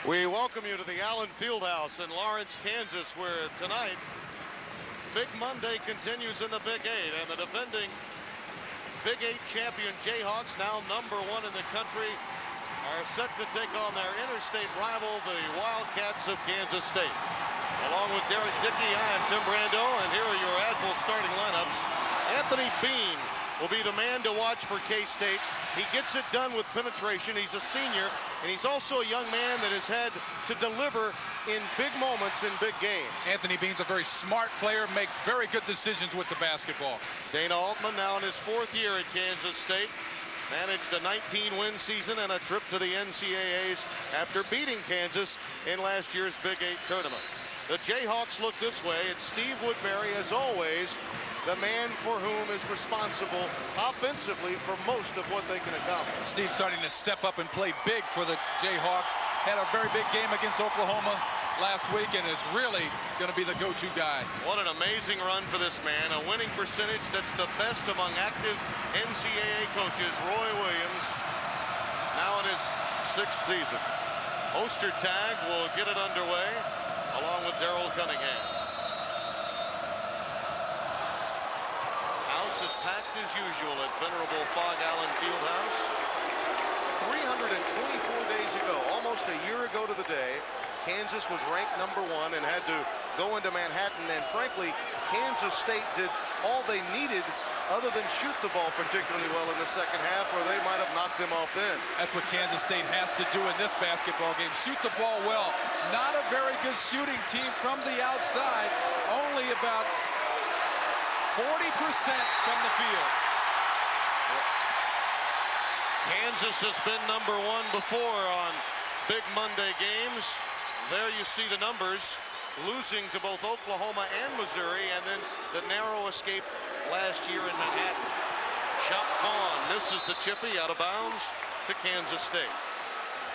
We welcome you to the Allen Fieldhouse in Lawrence, Kansas, where tonight Big Monday continues in the Big 8, and the defending Big 8 champion Jayhawks, now #1 in the country, are set to take on their interstate rival, the Wildcats of Kansas State. Along with Derek Dickey, I am Tim Brando, and here are your Advil starting lineups. Anthony Bean will be the man to watch for K-State. He gets it done with penetration. He's a senior, and he's also a young man that has had to deliver in big moments in big games. Anthony Bean's a very smart player, makes very good decisions with the basketball. Dana Altman, now in his 4th year at Kansas State, managed a 19-win season and a trip to the NCAAs after beating Kansas in last year's Big 8 tournament. The Jayhawks look this way. It's Steve Woodbury, as always, the man for whom is responsible offensively for most of what they can accomplish. Steve starting to step up and play big for the Jayhawks. Had a very big game against Oklahoma last week and is really going to be the go-to guy. What an amazing run for this man. A winning percentage that's the best among active NCAA coaches. Roy Williams, now in his 6th season. Ostertag will get it underway along with Darrell Cunningham. House is packed as usual at venerable Phog Allen Fieldhouse. 324 days ago, almost a year ago to the day, Kansas was ranked #1 and had to go into Manhattan, and frankly, Kansas State did all they needed other than shoot the ball particularly well in the second half, or they might have knocked them off then. That's what Kansas State has to do in this basketball game. Shoot the ball well. Not a very good shooting team from the outside. Only about 40% from the field. Kansas has been #1 before on Big Monday games. There you see the numbers, losing to both Oklahoma and Missouri, and then the narrow escape last year in Manhattan. Shot Vaughn misses the chippy, out of bounds to Kansas State.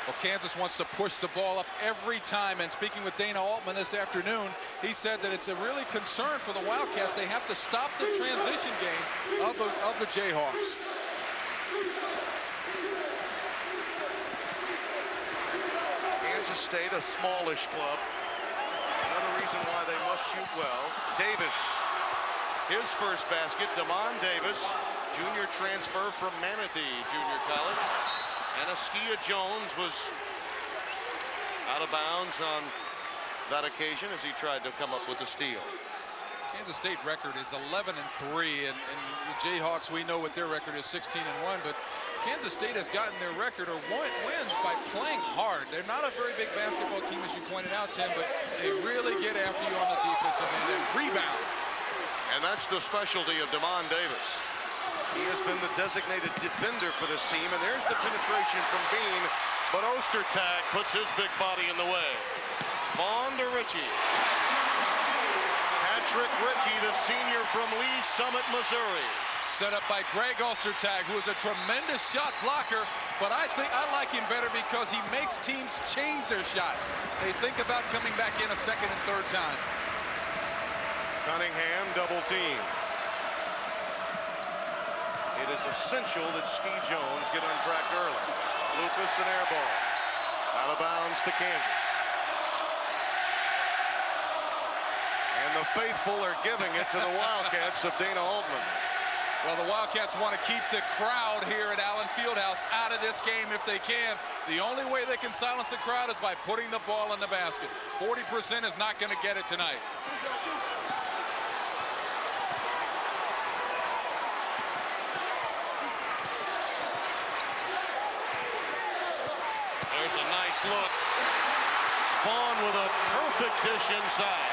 Well, Kansas wants to push the ball up every time, and speaking with Dana Altman this afternoon, he said that it's a really concern for the Wildcats. They have to stop the transition game of the Jayhawks. Kansas State, a smallish club. Another reason why they must shoot well. Davis, his first basket. Damon Davis, junior transfer from Manatee Junior College. And Askia Jones was out of bounds on that occasion as he tried to come up with the steal. Kansas State record is 11-3, and the Jayhawks, we know what their record is, 16-1, but Kansas State has gotten their record or wins by playing hard. They're not a very big basketball team, as you pointed out, Tim, but they really get after you on the defensive end and rebound. And that's the specialty of Damon Davis. He has been the designated defender for this team, and there's the penetration from Bean, but Ostertag puts his big body in the way. Vaughn to Ritchie. Patrick Ritchie, the senior from Lee Summit, Missouri. Set up by Greg Ostertag, who is a tremendous shot blocker, but I like him better because he makes teams change their shots. They think about coming back in a second and third time. Cunningham double team. It is essential that Ski Jones get on track early. Lucas, an air ball. Out of bounds to Kansas. And the faithful are giving it to the Wildcats of Dana Altman. Well, the Wildcats want to keep the crowd here at Allen Fieldhouse out of this game if they can. The only way they can silence the crowd is by putting the ball in the basket. 40% is not going to get it tonight. There's a nice look. Vaughn with a perfect dish inside.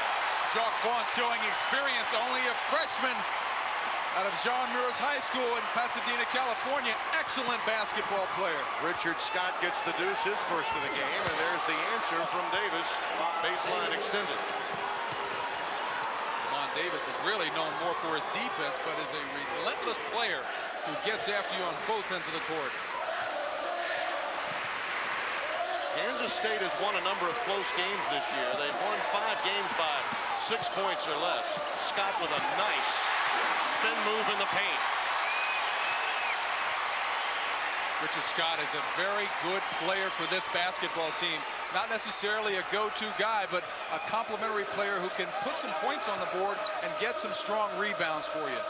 Jacques Vaughn showing experience, only a freshman out of Jean Murs High School in Pasadena, California. Excellent basketball player. Richard Scott gets the deuce, his first of the game, and there's the answer from Davis. Baseline extended. Damon Davis is really known more for his defense, but is a relentless player who gets after you on both ends of the court. Kansas State has won a number of close games this year. They've won 5 games by 6 points or less. Scott with a nice spin move in the paint. Richard Scott is a very good player for this basketball team. Not necessarily a go-to guy, but a complementary player who can put some points on the board and get some strong rebounds for you.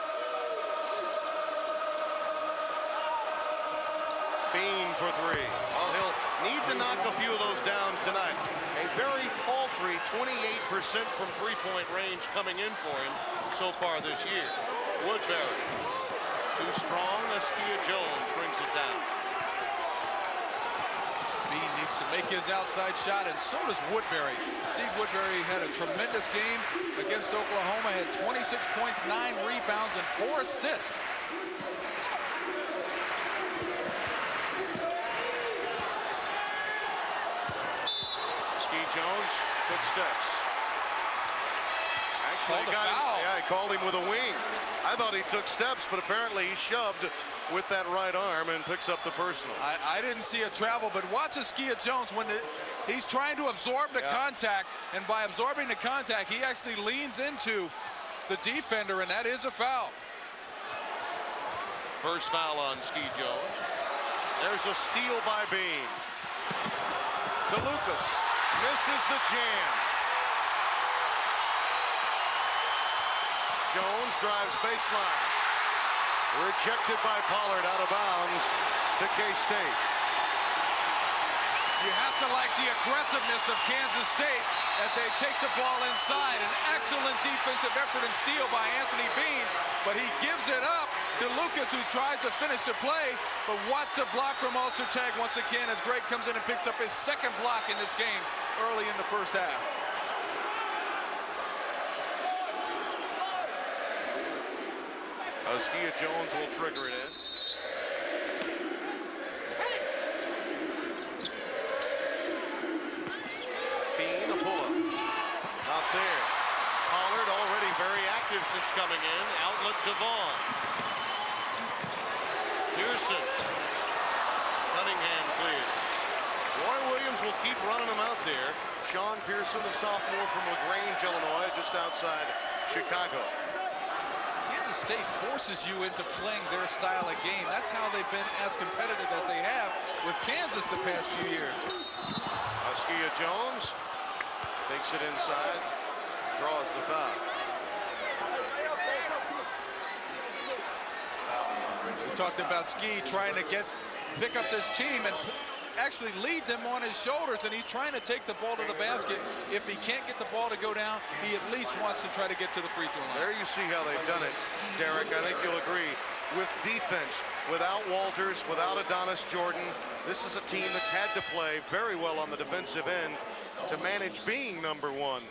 Bean for three. Well, he'll need to knock a few of those down tonight. A very paltry 28% from three-point range coming in for him so far this year. Woodbury, too strong. Askia Jones brings it down. Bean needs to make his outside shot, and so does Woodbury. Steve Woodbury had a tremendous game against Oklahoma, had 26 points, 9 rebounds, and 4 assists. Jones took steps. Actually, he called him with a wing. I thought he took steps, but apparently he shoved with that right arm and picks up the personal. I didn't see a travel, but watch Askia Jones when he's trying to absorb the contact, and by absorbing the contact, he actually leans into the defender, and that is a foul. First foul on Ski Jones. There's a steal by Bean. To Lucas. Misses the jam. Jones drives baseline. Rejected by Pollard, out of bounds to K-State. You have to like the aggressiveness of Kansas State as they take the ball inside. An excellent defensive effort and steal by Anthony Bean, but he gives it up to Lucas, who tries to finish the play, but watch the block from Ostertag once again as Greg comes in and picks up his second block in this game early in the first half. Askia Jones will trigger it in. Bean, a pull-up. Not there. Pollard already very active since coming in. Outlet to Vaughn. Pearson. Cunningham clears. Roy Williams will keep running them out there. Sean Pearson, a sophomore from LaGrange, Illinois, just outside Chicago. Kansas State forces you into playing their style of game. That's how they've been as competitive as they have with Kansas the past few years. Askia Jones takes it inside, draws the foul. We talked about Ski trying to pick up this team and actually lead them on his shoulders, and he's trying to take the ball to the basket. If he can't get the ball to go down, he at least wants to try to get to the free throw line. There you see how they've done it, Derek. I think you'll agree. With defense, without Walters, without Adonis Jordan, this is a team that's had to play very well on the defensive end to manage being number one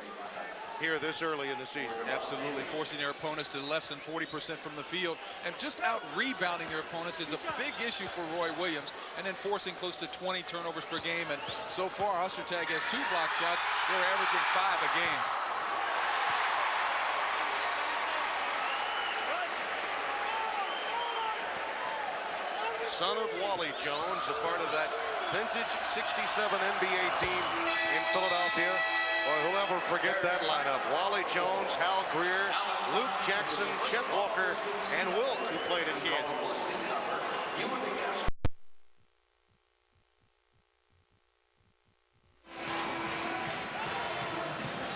here this early in the season. Absolutely, forcing their opponents to less than 40% from the field, and just out rebounding their opponents is a big issue for Roy Williams, and then forcing close to 20 turnovers per game. And so far, Ostertag has 2 block shots. They're averaging 5 a game. Son of Wally Jones, a part of that vintage '67 NBA team in Philadelphia. Boy, who'll ever forget that lineup? Wally Jones, Hal Greer, Luke Jackson, Chet Walker, and Wilt, who played in Kansas.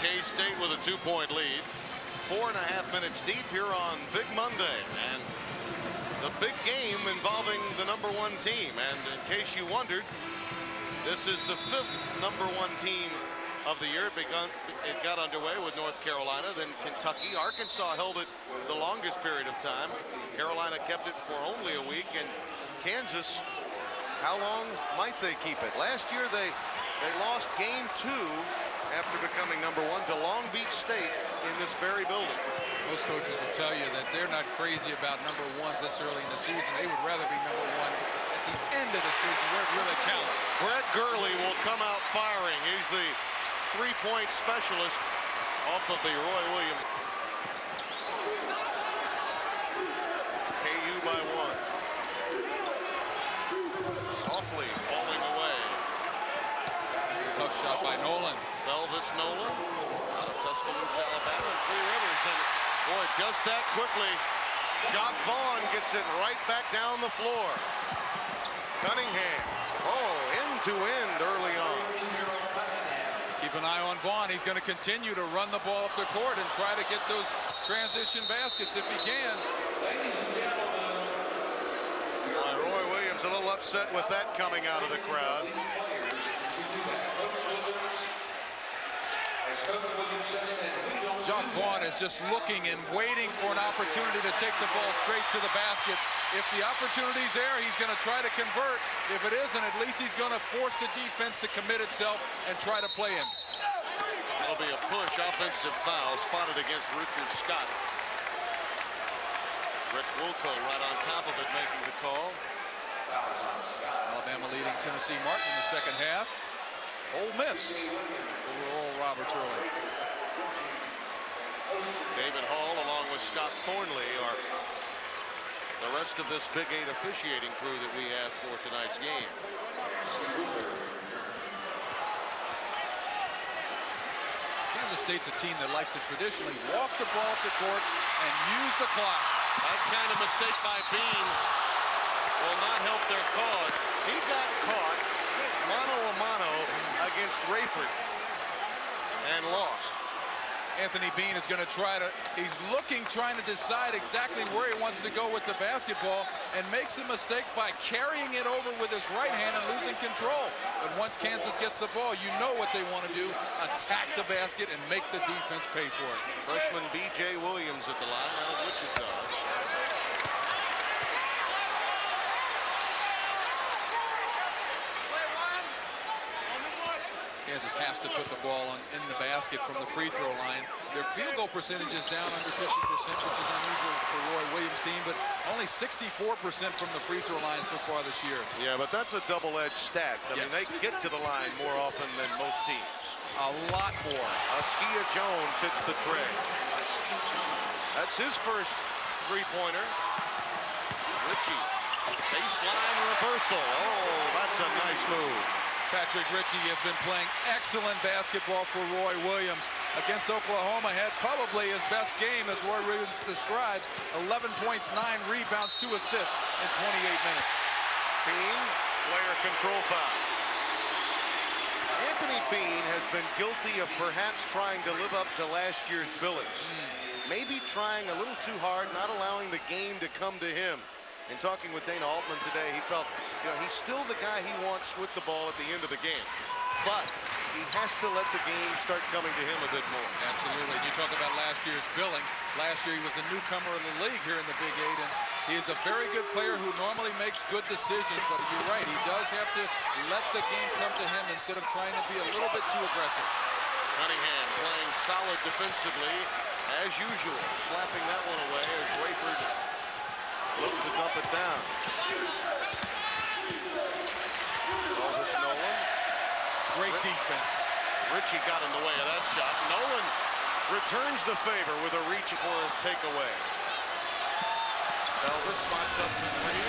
K-State with a 2-point lead. 4.5 minutes deep here on Big Monday. And the big game involving the #1 team. And in case you wondered, this is the 5th #1 team of the year. It got underway with North Carolina, then Kentucky. Arkansas held it the longest period of time. Carolina kept it for only a week, and Kansas, how long might they keep it? Last year they lost game 2 after becoming #1 to Long Beach State in this very building. Most coaches will tell you that they're not crazy about #1s this early in the season. They would rather be #1 at the end of the season where it really counts. Brett Gurley will come out firing. He's the 3-point specialist off of the Roy Williams. KU by 1. Softly falling away. Tough shot by Nolan. Elvis Nolan out of Tuscaloosa, Alabama, and Three Rivers. And boy, just that quickly, Jacque Vaughn gets it right back down the floor. Cunningham. Oh, end to end early on. Keep an eye on Vaughn. He's going to continue to run the ball up the court and try to get those transition baskets if he can. Roy Williams a little upset with that coming out of the crowd. Jacque Vaughn is just looking and waiting for an opportunity to take the ball straight to the basket. If the opportunity's there, he's going to try to convert. If it isn't, at least he's going to force the defense to commit itself and try to play in. That'll be a push offensive foul spotted against Richard Scott. Rick Wilco right on top of it making the call. Alabama leading Tennessee Martin in the second half. Ole Miss over Oral Roberts early. David Hall along with Scott Thornley are the rest of this Big 8 officiating crew that we have for tonight's game. Kansas State's a team that likes to traditionally walk the ball up the court and use the clock. That kind of mistake by Bean will not help their cause. He got caught mano-a-mano against Rayford and lost. Anthony Bean is going to he's trying to decide exactly where he wants to go with the basketball and makes a mistake by carrying it over with his right hand and losing control. But once Kansas gets the ball, you know what they want to do, attack the basket and make the defense pay for it. Freshman B.J. Williams at the line out of Wichita. Kansas has to put the ball in the basket from the free throw line. Their field goal percentage is down under 50%, which is unusual for Roy Williams' team, but only 64% from the free throw line so far this year. Yeah, but that's a double-edged stat. I mean, they get to the line more often than most teams. A lot more. Askia Jones hits the tray. That's his first three-pointer. Richie, baseline reversal. Oh, that's a nice move. Patrick Ritchie has been playing excellent basketball for Roy Williams. Against Oklahoma, had probably his best game, as Roy Williams describes. 11 points, 9 rebounds, 2 assists in 28 minutes. Bean, player control foul. Anthony Bean has been guilty of perhaps trying to live up to last year's Billings. Maybe trying a little too hard, not allowing the game to come to him. In talking with Dana Altman today, he felt, he's still the guy he wants with the ball at the end of the game. But he has to let the game start coming to him a bit more. Absolutely. You talk about last year's billing. Last year he was a newcomer in the league here in the Big 8, and he is a very good player who normally makes good decisions. But you're right, he does have to let the game come to him instead of trying to be a little bit too aggressive. Cunningham playing solid defensively, as usual. Slapping that one away as Rayford looks to dump it down. Moses Nolan. Great defense. Ritchie got in the way of that shot. Nolan returns the favor with a reach for a takeaway. Elvis spots up the three.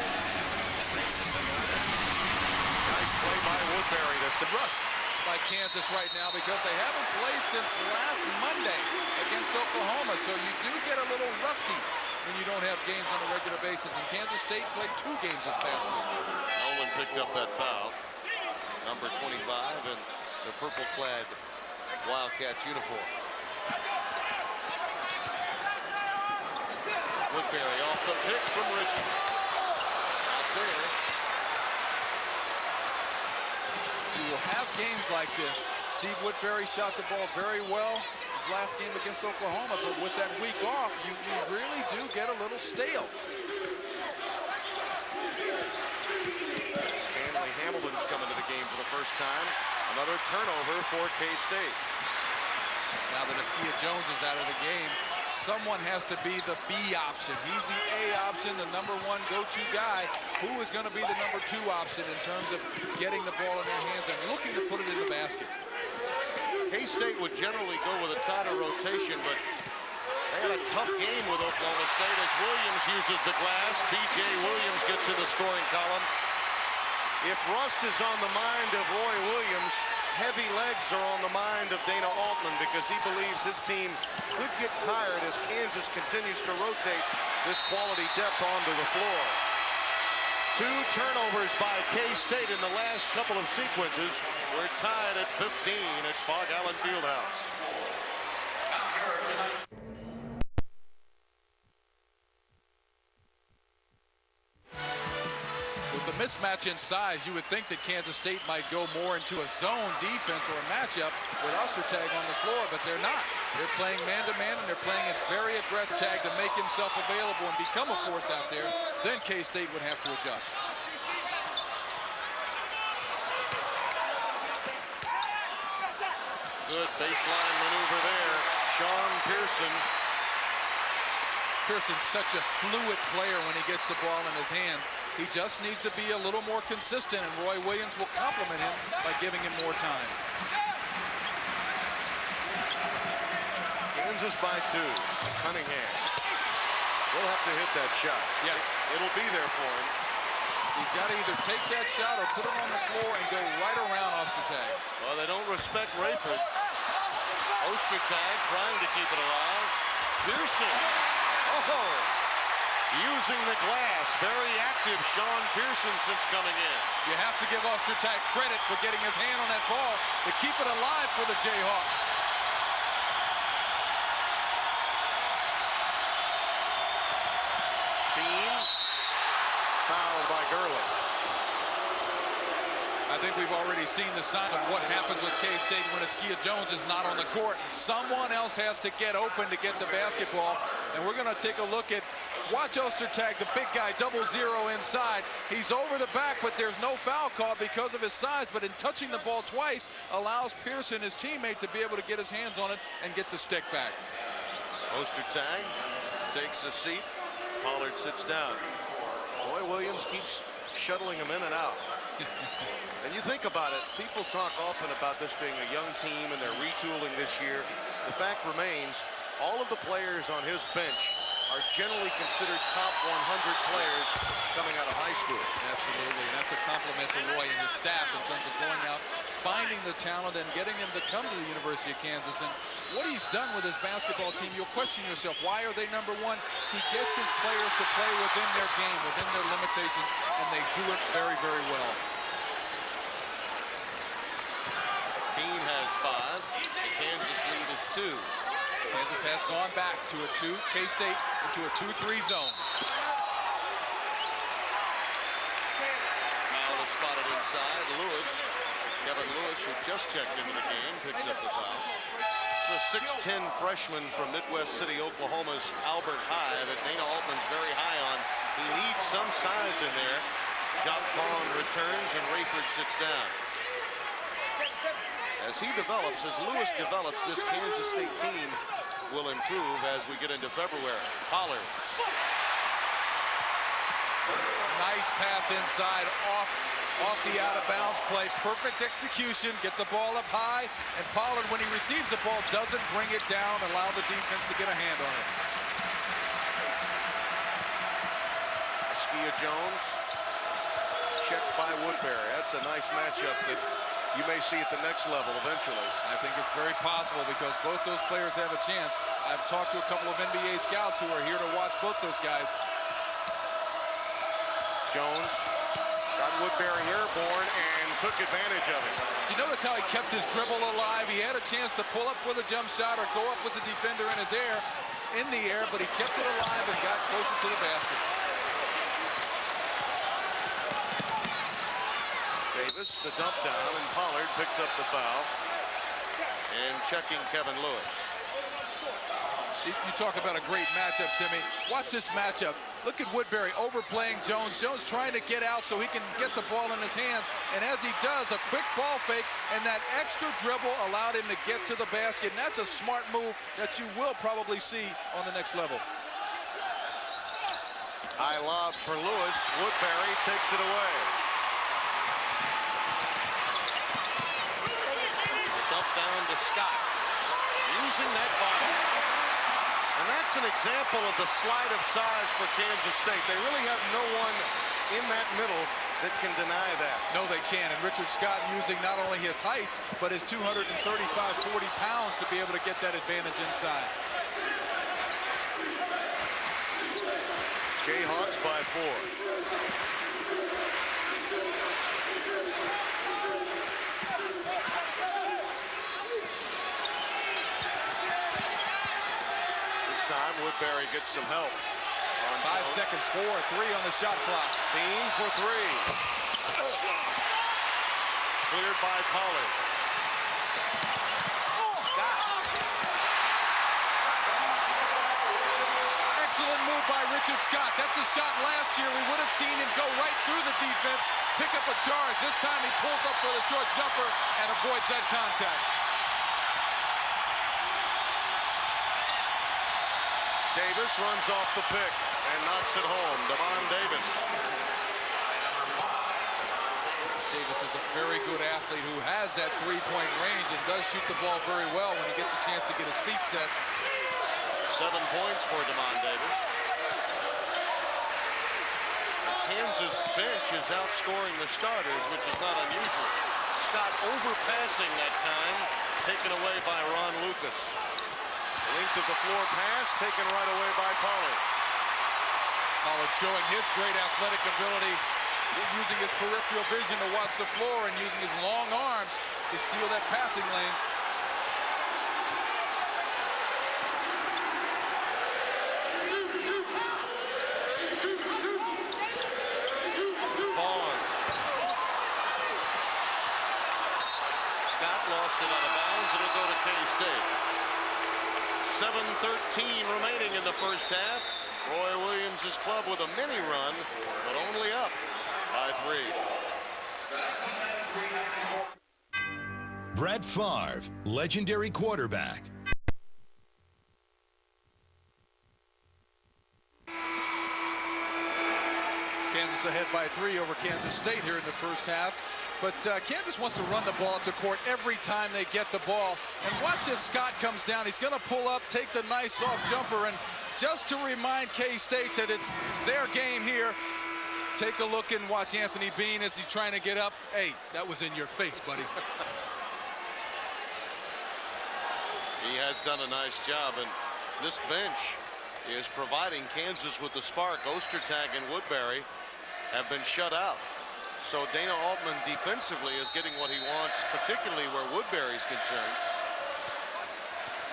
Nice play by Woodbury. That's rust by Kansas right now because they haven't played since last Monday against Oklahoma. So you do get a little rusty when you don't have games on a regular basis. And Kansas State played 2 games this past week. Nolan picked up that foul. Number 25 in the purple-clad Wildcats uniform. Woodbury off the pick from Ritchie. Out there. You will have games like this. Steve Woodbury shot the ball very well his last game against Oklahoma, but with that week off, you really do get a little stale. Stanley Hamilton's coming to the game for the first time. Another turnover for K-State. Now that Askia Jones is out of the game, someone has to be the B option. He's the A option, the #1 go-to guy. Who is going to be the #2 option in terms of getting the ball in their hands and looking to put it in the basket? K-State would generally go with a tighter rotation, but they had a tough game with Oklahoma State as Williams uses the glass. B.J. Williams gets in the scoring column. If rust is on the mind of Roy Williams, heavy legs are on the mind of Dana Altman because he believes his team could get tired as Kansas continues to rotate this quality depth onto the floor. 2 turnovers by K-State in the last couple of sequences. We're tied at 15 at Phog Allen Fieldhouse. With the mismatch in size, you would think that Kansas State might go more into a zone defense or a matchup with Ostertag on the floor, but they're not. They're playing man-to-man, and they're playing a very aggressive tag to make himself available and become a force out there. Then K-State would have to adjust. Good baseline maneuver there. Sean Pearson. Pearson's such a fluid player when he gets the ball in his hands. He just needs to be a little more consistent, and Roy Williams will compliment him by giving him more time. Kansas by 2. Cunningham will have to hit that shot. Yes. It'll be there for him. He's got to either take that shot or put it on the floor and go right around Ostertag. Well, they don't respect Rayford. Ostertag trying to keep it alive. Pearson. Oh, using the glass. Very active Sean Pearson since coming in. You have to give Ostertag credit for getting his hand on that ball to keep it alive for the Jayhawks. Bean fouled by Gurley. I think we've already seen the signs of what happens with K-State when Askia Jones is not on the court. Someone else has to get open to get the basketball. And we're going to take a look at, watch Ostertag, the big guy, 0-0 inside. He's over the back, but there's no foul call because of his size. But in touching the ball twice, allows Pearson, his teammate, to be able to get his hands on it and get the stick back. Ostertag takes a seat. Pollard sits down. Roy Williams keeps shuttling him in and out. And you think about it, people talk often about this being a young team and they're retooling this year. The fact remains, all of the players on his bench are generally considered top 100 players coming out of high school. Absolutely, and that's a compliment to Roy and his staff in terms of going out, finding the talent and getting them to come to the University of Kansas. And what he's done with his basketball team, you'll question yourself, why are they #1? He gets his players to play within their game, within their limitations, and they do it very, very well. Bean has 5. The Kansas lead is 2. Kansas has gone back to a 2. K-State into a 2-3 zone. Foul is spotted inside. Kevin Lewis, who just checked into the game, picks up the foul. The 6'10 freshman from Midwest City, Oklahoma's Albert High that Dana Altman's very high on. He needs some size in there. Jacques Vaughn returns and Rayford sits down. As he develops, as Lewis develops, this Kansas State team will improve as we get into February. Pollard. Nice pass inside, off the out-of-bounds play. Perfect execution, get the ball up high, and Pollard, when he receives the ball, doesn't bring it down, allow the defense to get a hand on it. Askia Jones, checked by Woodbury. That's a nice matchup that you may see at the next level eventually. I think it's very possible because both those players have a chance. I've talked to a couple of NBA scouts who are here to watch both those guys. Jones got Woodbury airborne and took advantage of it. You notice how he kept his dribble alive? He had a chance to pull up for the jump shot or go up with the defender in the air, but he kept it alive and got closer to the basket. Davis, the dump down, and Pollard picks up the foul. And checking Kevin Lewis. You talk about a great matchup, Timmy. Watch this matchup. Look at Woodbury overplaying Jones. Jones trying to get out so he can get the ball in his hands. And as he does, a quick ball fake, and that extra dribble allowed him to get to the basket. And that's a smart move that you will probably see on the next level. High lob for Lewis. Woodbury takes it away. Dump down to Scott, using that body. And that's an example of the slide of size for Kansas State. They really have no one in that middle that can deny that. No, they can't. And Richard Scott using not only his height, but his 235, 40 pounds to be able to get that advantage inside. Jayhawks by 4. time, Woodbury gets some help. 5 seconds, 4-3 on the shot clock. Bean for three. Cleared by Pollard. Scott. Excellent move by Richard Scott. That's a shot last year. We would have seen him go right through the defense, pick up a charge. This time he pulls up for the short jumper and avoids that contact. Davis runs off the pick and knocks it home. Devon Davis. Davis is a very good athlete who has that three-point range and does shoot the ball very well when he gets a chance to get his feet set. 7 points for Devon Davis. The Kansas bench is outscoring the starters, which is not unusual. Scott overpassing that time, taken away by Ron Lucas. Length of the floor pass taken right away by Pollard. Pollard showing his great athletic ability, using his peripheral vision to watch the floor and using his long arms to steal that passing lane. Vaughn. Scott lost it out of bounds. It'll go to K-State. 7:13 remaining in the first half. Roy Williams' club with a mini run, but only up by 3. Brett Favre, legendary quarterback. Kansas ahead by 3 over Kansas State here in the first half. But Kansas wants to run the ball up the court every time they get the ball. And watch as Scott comes down. He's going to pull up, take the nice soft jumper. And just to remind K-State that it's their game here, take a look and watch Anthony Bean as he's trying to get up. Hey, that was in your face, buddy. He has done a nice job, and this bench is providing Kansas with the spark. Ostertag and Woodbury have been shut out. So Dana Altman defensively is getting what he wants, particularly where Woodbury's concerned.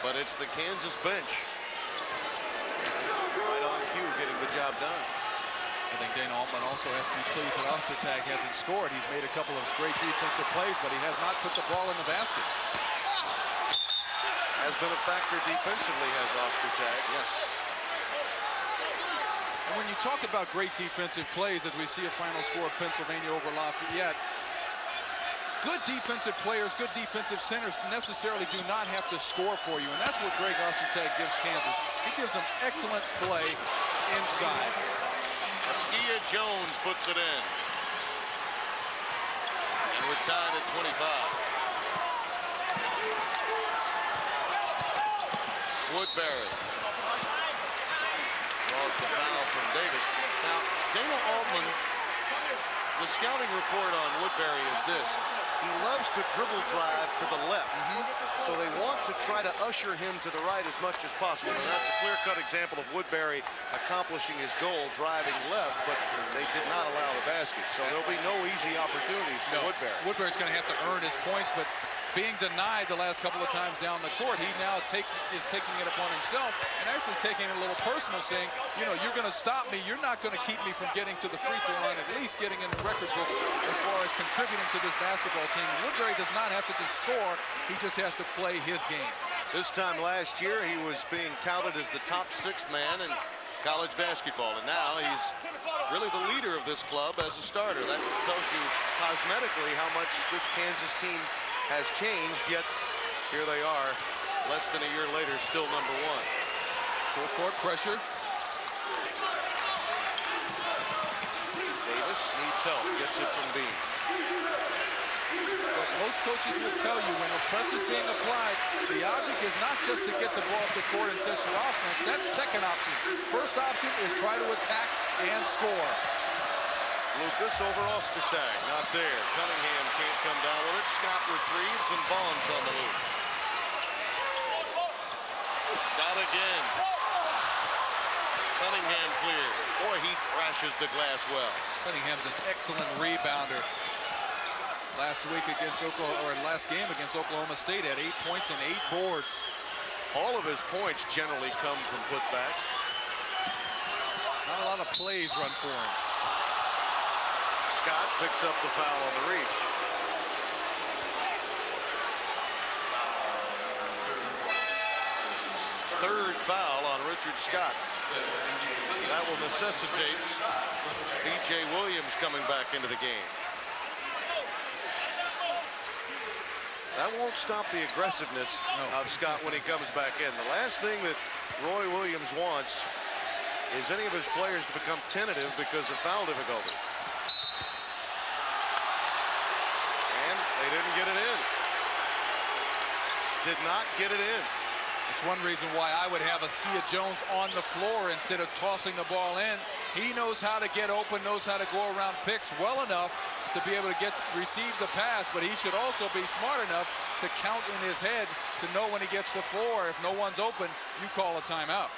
But it's the Kansas bench. Right on cue, getting the job done. I think Dana Altman also has to be pleased that Ostertag hasn't scored. He's made a couple of great defensive plays, but he has not put the ball in the basket. Has been a factor defensively, has Ostertag. Yes. And when you talk about great defensive plays, as we see a final score of Pennsylvania over Lafayette, good defensive players, good defensive centers necessarily do not have to score for you, and that's what Greg Ostertag gives Kansas. He gives them excellent play inside. Askia Jones puts it in. And we're tied at 25. Woodbury. Draws the foul from Davis. Now, Dana Altman, the scouting report on Woodbury is this. He loves to dribble drive to the left. So they want to try to usher him to the right as much as possible. And that's a clear-cut example of Woodbury accomplishing his goal, driving left, but they did not allow the basket. So there'll be no easy opportunities for Woodbury. Woodbury's going to have to earn his points, but being denied the last couple of times down the court, he now is taking it upon himself and actually taking it a little personal, saying, you know, you're going to stop me. You're not going to keep me from getting to the free throw line, at least getting in the record books as far as contributing to this basketball team. Woodbury does not have to just score. He just has to play his game. This time last year, he was being touted as the top 6th man in college basketball, and now he's really the leader of this club as a starter. That tells you cosmetically how much this Kansas team has changed, yet here they are, less than a year later, still number 1. Full court pressure. Davis needs help, gets it from Bean. But most coaches will tell you when the press is being applied, the object is not just to get the ball up the court and set your offense. That's second option. First option is try to attack and score. Lucas over Ostertag, not there. Cunningham can't come down with it. Scott retrieves and Vaughn's on the loose. Scott again. Cunningham clear. Boy, he crashes the glass well. Cunningham's an excellent rebounder. Last week against Oklahoma, or last game against Oklahoma State, had 8 points and 8 boards. All of his points generally come from putbacks. Not a lot of plays run for him. Scott picks up the foul on the reach. Third foul on Richard Scott. That will necessitate B.J. Williams coming back into the game. That won't stop the aggressiveness of Scott when he comes back in. The last thing that Roy Williams wants is any of his players to become tentative because of foul difficulty. And they didn't get it in. Did not get it in. It's one reason why I would have Askia Jones on the floor instead of tossing the ball in. He knows how to get open, knows how to go around picks well enough to be able to receive the pass, but he should also be smart enough to count in his head to know when he gets the floor. If no one's open, you call a timeout.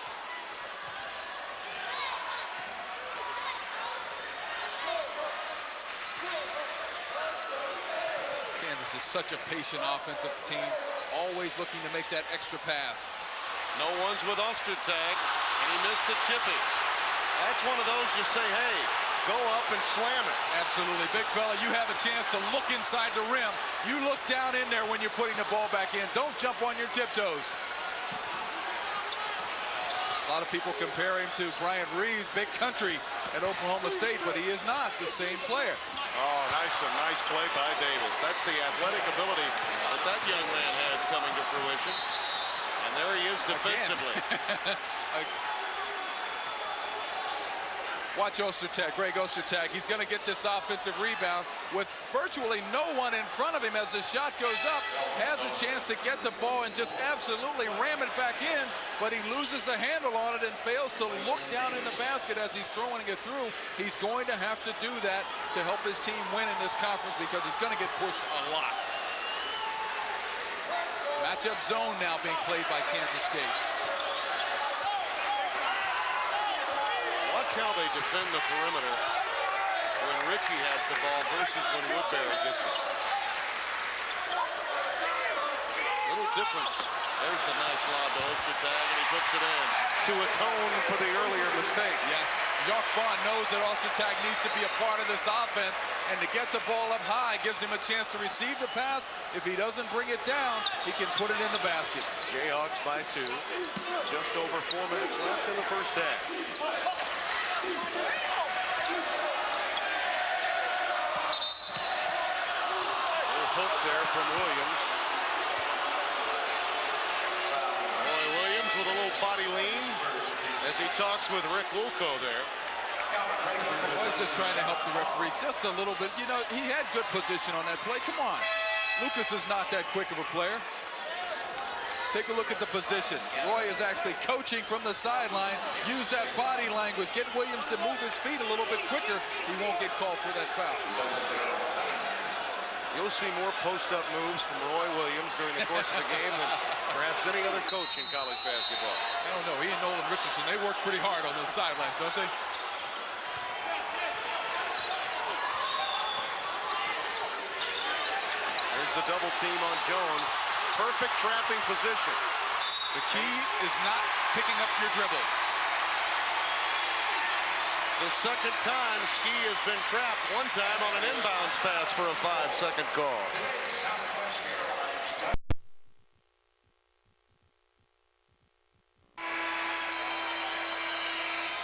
Kansas is such a patient offensive team, always looking to make that extra pass. No one's with Ostertag, and he missed the chippy. That's one of those you say, hey, go up and slam it. Absolutely. Big fella, you have a chance to look inside the rim. You look down in there when you're putting the ball back in. Don't jump on your tiptoes. A lot of people compare him to Bryant Reeves, big country at Oklahoma State, but he is not the same player. Oh, nice play by Davis. That's the athletic ability that young man has coming to fruition. And there he is defensively. Watch Ostertag, Greg Ostertag. He's going to get this offensive rebound with virtually no one in front of him as the shot goes up. Has a chance to get the ball and just absolutely ram it back in, but he loses the handle on it and fails to look down in the basket as he's throwing it through. He's going to have to do that to help his team win in this conference because he's going to get pushed a lot. Matchup zone now being played by Kansas State. Watch how they defend the perimeter when Richie has the ball versus when Woodbury gets it. Little difference. There's the nice lob to Ostertag, and he puts it in to atone for the earlier mistake. Yes, Jacques Vaughn knows that Ostertag needs to be a part of this offense, and to get the ball up high gives him a chance to receive the pass. If he doesn't bring it down, he can put it in the basket. Jayhawks by 2. Just over 4 minutes left in the first half. Hook there from Williams. Roy Williams with a little body lean as he talks with Rick Wilco there. I was just trying to help the referee just a little bit. You know, he had good position on that play. Come on. Lucas is not that quick of a player. Take a look at the position. Roy is actually coaching from the sideline. Use that body language. Get Williams to move his feet a little bit quicker. He won't get called for that foul. You'll see more post-up moves from Roy Williams during the course of the game than perhaps any other coach in college basketball. I don't know. He and Nolan Richardson, they work pretty hard on those sidelines, don't they? There's the double team on Jones. Perfect trapping position. The key is not picking up your dribble. The second time Ski has been trapped, one time on an inbounds pass for a 5-second call.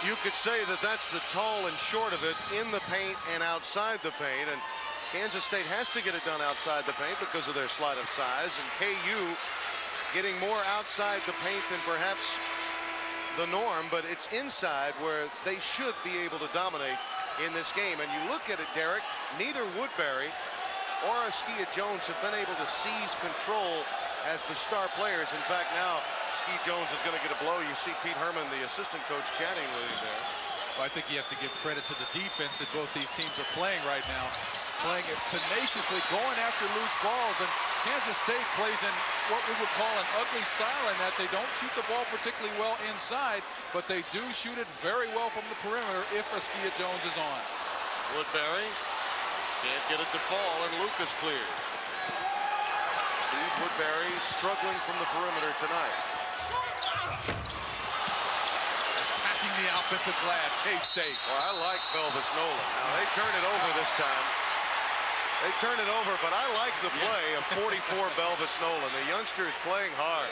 You could say that that's the tall and short of it in the paint and outside the paint. And Kansas State has to get it done outside the paint because of their sleight of size. And KU getting more outside the paint than perhaps the norm, but it's inside where they should be able to dominate in this game. And you look at it, Derek, neither Woodbury or Askia Jones have been able to seize control as the star players. In fact, now Askia Jones is going to get a blow. You see Pete Herman, the assistant coach, chatting with him there. Well, I think you have to give credit to the defense that both these teams are playing right now. Playing it tenaciously, going after loose balls, and Kansas State plays in what we would call an ugly style in that they don't shoot the ball particularly well inside, but they do shoot it very well from the perimeter if Askia Jones is on. Woodbury can't get it to fall, and Lucas clears. Steve Woodbury struggling from the perimeter tonight. Attacking the offensive glass, K-State. Well, I like Belvis Nolan. Now, they turn it over this time. They turn it over, but I like the play of 44 Belvis Nolan. The youngster is playing hard.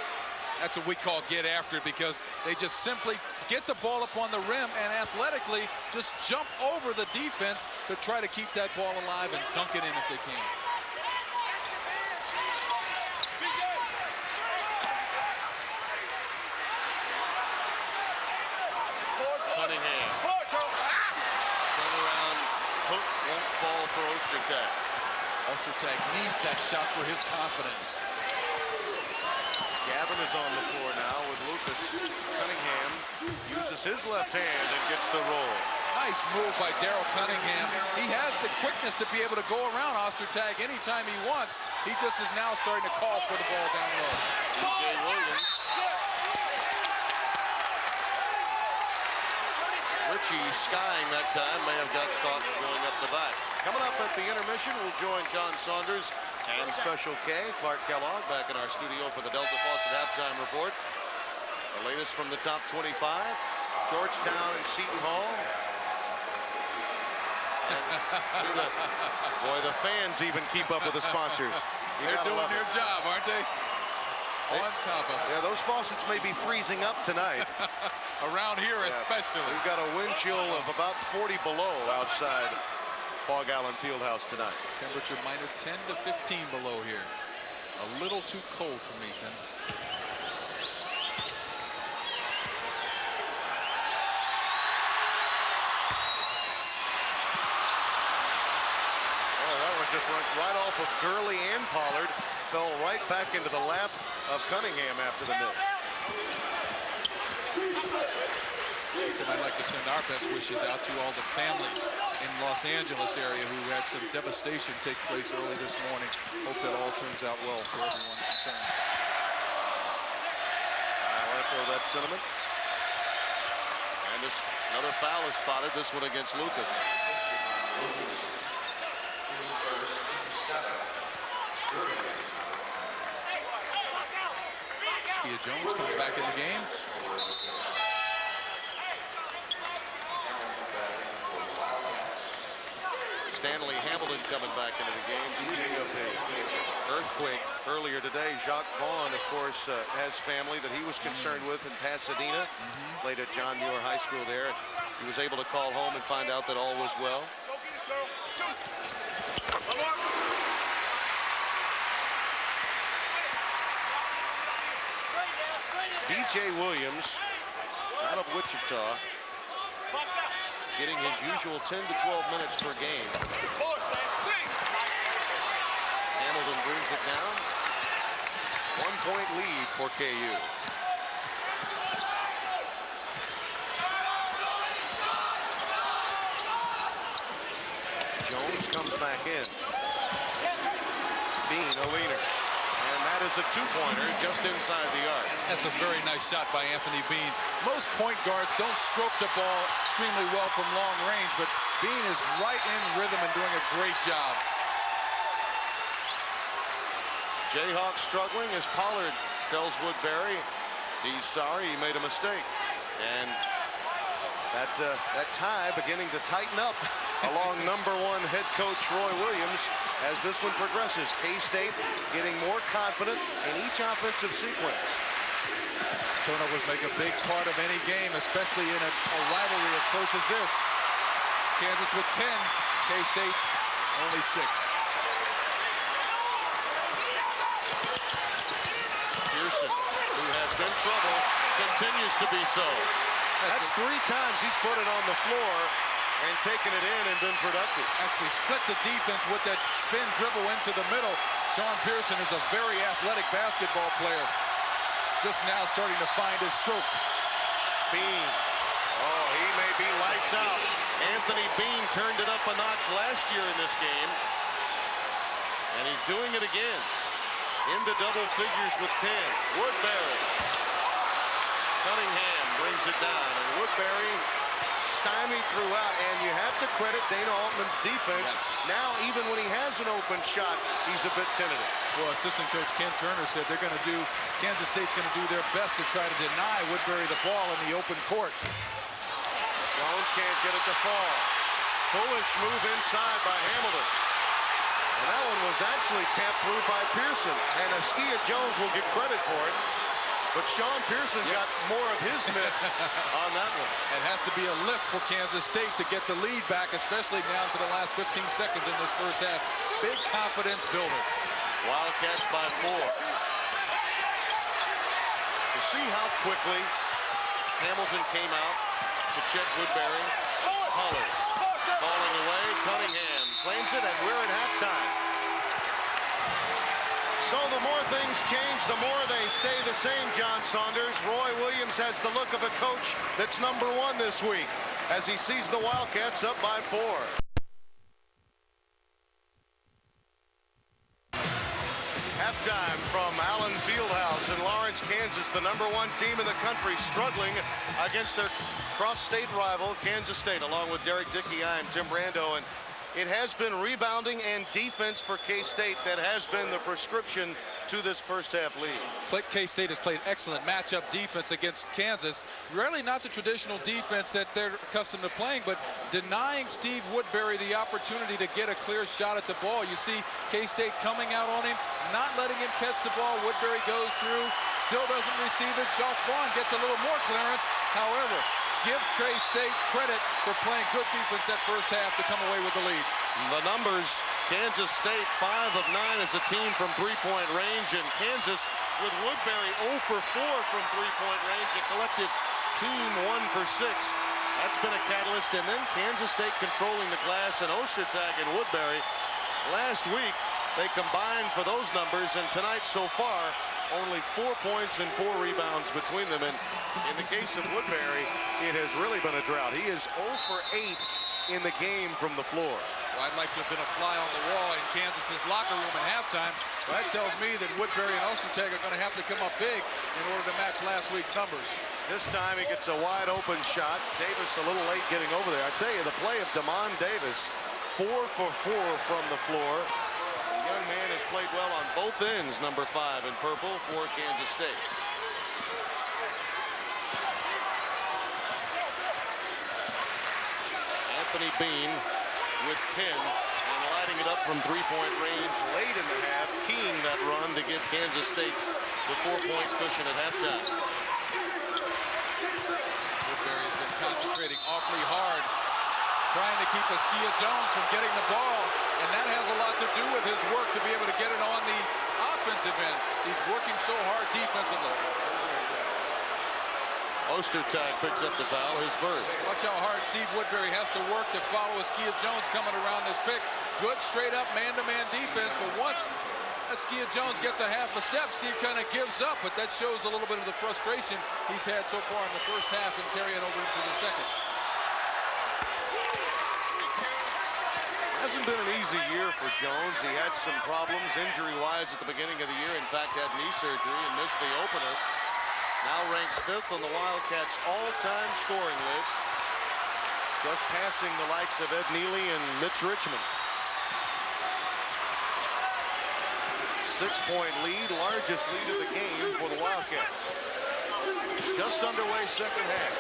That's what we call get after it, because they just simply get the ball up on the rim and athletically just jump over the defense to try to keep that ball alive and dunk it in if they can. Cunningham. Turnaround hook won't fall for Ostertag. Ostertag needs that shot for his confidence. Gavin is on the floor now with Lucas. Cunningham uses his left hand and gets the roll. Nice move by Daryl Cunningham. He has the quickness to be able to go around Ostertag anytime he wants. He just is now starting to call for the ball down low. B.J. Williams. Richie skying that time, may have got caught going up the back. Coming up at the intermission, we'll join John Saunders and Special K, Clark Kellogg, back in our studio for the Delta Faucet Halftime Report. The latest from the top 25, Georgetown and Seton Hall. Boy, the fans even keep up with the sponsors. They're doing their job, aren't they? On top of it. Yeah, those faucets may be freezing up tonight. Around here especially. We've got a wind chill of about 40 below outside Fog Allen Fieldhouse tonight. Temperature minus 10 to 15 below here. A little too cold for me, Tim. Oh, that one just went right off of Gurley and Pollard. Fell right back into the lap of Cunningham after the miss. And I'd like to send our best wishes out to all the families in Los Angeles area who had some devastation take place early this morning. Hope that all turns out well for everyone concerned. I'll echo that sentiment. And this, another foul is spotted, this one against Lucas. Skia Jones comes back in the game. Stanley Hamilton coming back into the game. Speaking of the earthquake earlier today, Jacques Vaughn, of course, has family that he was concerned with in Pasadena. Played at John Muir High School there. He was able to call home and find out that all was well. B.J. Williams out of Wichita, getting his usual 10 to 12 minutes per game. Hamilton brings it down. 1-point lead for KU. Jones comes back in. Bean, a leaner. And that is a two-pointer just inside the arc. That's a very nice shot by Anthony Bean. Most point guards don't stroke the ball extremely well from long range, but Bean is right in rhythm and doing a great job. Jayhawks struggling as Pollard tells Woodbury he's sorry he made a mistake. And that tie beginning to tighten up along #1 head coach Roy Williams as this one progresses. K-State getting more confident in each offensive sequence. Turnovers make a big part of any game, especially in a rivalry as close as this. Kansas with 10, K-State only 6. Pearson, who has been trouble, continues to be so. That's 3 times he's put it on the floor and taken it in and been productive. Actually split the defense with that spin dribble into the middle. Sean Pearson is a very athletic basketball player. Just now starting to find his stroke. Bean. Oh, he may be lights out. Anthony Bean turned it up a notch last year in this game. And he's doing it again. Into double figures with 10. Woodbury. Cunningham brings it down. And Woodbury stymied throughout, and you have to credit Dana Altman's defense. Yes. Now, even when he has an open shot, he's a bit tentative. Well, assistant coach Ken Turner said they're going to do, Kansas State's going to do their best to try to deny Woodbury the ball in the open court. Jones can't get it to fall. Bullish move inside by Hamilton. And that one was actually tapped through by Pearson. And Askia Jones will get credit for it. But Sean Pearson got more of his mitt on that one. It has to be a lift for Kansas State to get the lead back, especially down to the last 15 seconds in this first half. Big confidence builder. Wildcats by 4. To see how quickly Hamilton came out to check Woodbury. Pollard falling away. Cunningham claims it, and we're at halftime. So the more things change, the more they stay the same, John Saunders. Roy Williams has the look of a coach that's #1 this week as he sees the Wildcats up by 4. Halftime from Allen Fieldhouse in Lawrence, Kansas. The #1 team in the country struggling against their cross-state rival, Kansas State, along with Derek Dickey. I'm Tim Brando, and it has been rebounding and defense for K-State that has been the prescription to this first half lead. K-State has played excellent matchup defense against Kansas. Really not the traditional defense that they're accustomed to playing, but denying Steve Woodbury the opportunity to get a clear shot at the ball. You see K-State coming out on him, not letting him catch the ball. Woodbury goes through, still doesn't receive it. Chalk Vaughn gets a little more clearance. However, give K-State credit for playing good defense that first half to come away with the lead. The numbers, Kansas State 5 of 9 as a team from three-point range, and Kansas with Woodbury 0 for 4 from three-point range, a collective team 1 for 6. That's been a catalyst, and then Kansas State controlling the glass, and Ostertag and Woodbury. Last week, they combined for those numbers, and tonight so far, only 4 points and 4 rebounds between them. And in the case of Woodbury, it has really been a drought. He is 0 for 8 in the game from the floor. Well, I'd like to have been a fly on the wall in Kansas's locker room at halftime. But that tells me that Woodbury and Ostertag are going to have to come up big in order to match last week's numbers. This time he gets a wide open shot. Davis a little late getting over there. I tell you, the play of Damon Davis, 4 for 4 from the floor. The young man has played well on both ends, #5 in purple for Kansas State. Anthony Bean with 10 and lighting it up from three-point range late in the half, keying that run to give Kansas State the 4-point cushion at halftime. Woodbury has been concentrating awfully hard, trying to keep Askia Jones from getting the ball, and that has a lot to do with his work to be able to get it on the offensive end. He's working so hard defensively. Ostertag picks up the foul, his first. Watch how hard Steve Woodbury has to work to follow Askia Jones coming around this pick. Good straight-up man-to-man defense, but once Askia Jones gets a half a step, Steve kind of gives up, but that shows a little bit of the frustration he's had so far in the first half and carrying over into the second. Hasn't been an easy year for Jones. He had some problems injury-wise at the beginning of the year. In fact, had knee surgery and missed the opener. Now ranks 5th on the Wildcats' all-time scoring list, just passing the likes of Ed Neely and Mitch Richmond. 6-point lead, largest lead of the game for the Wildcats. Just underway second half.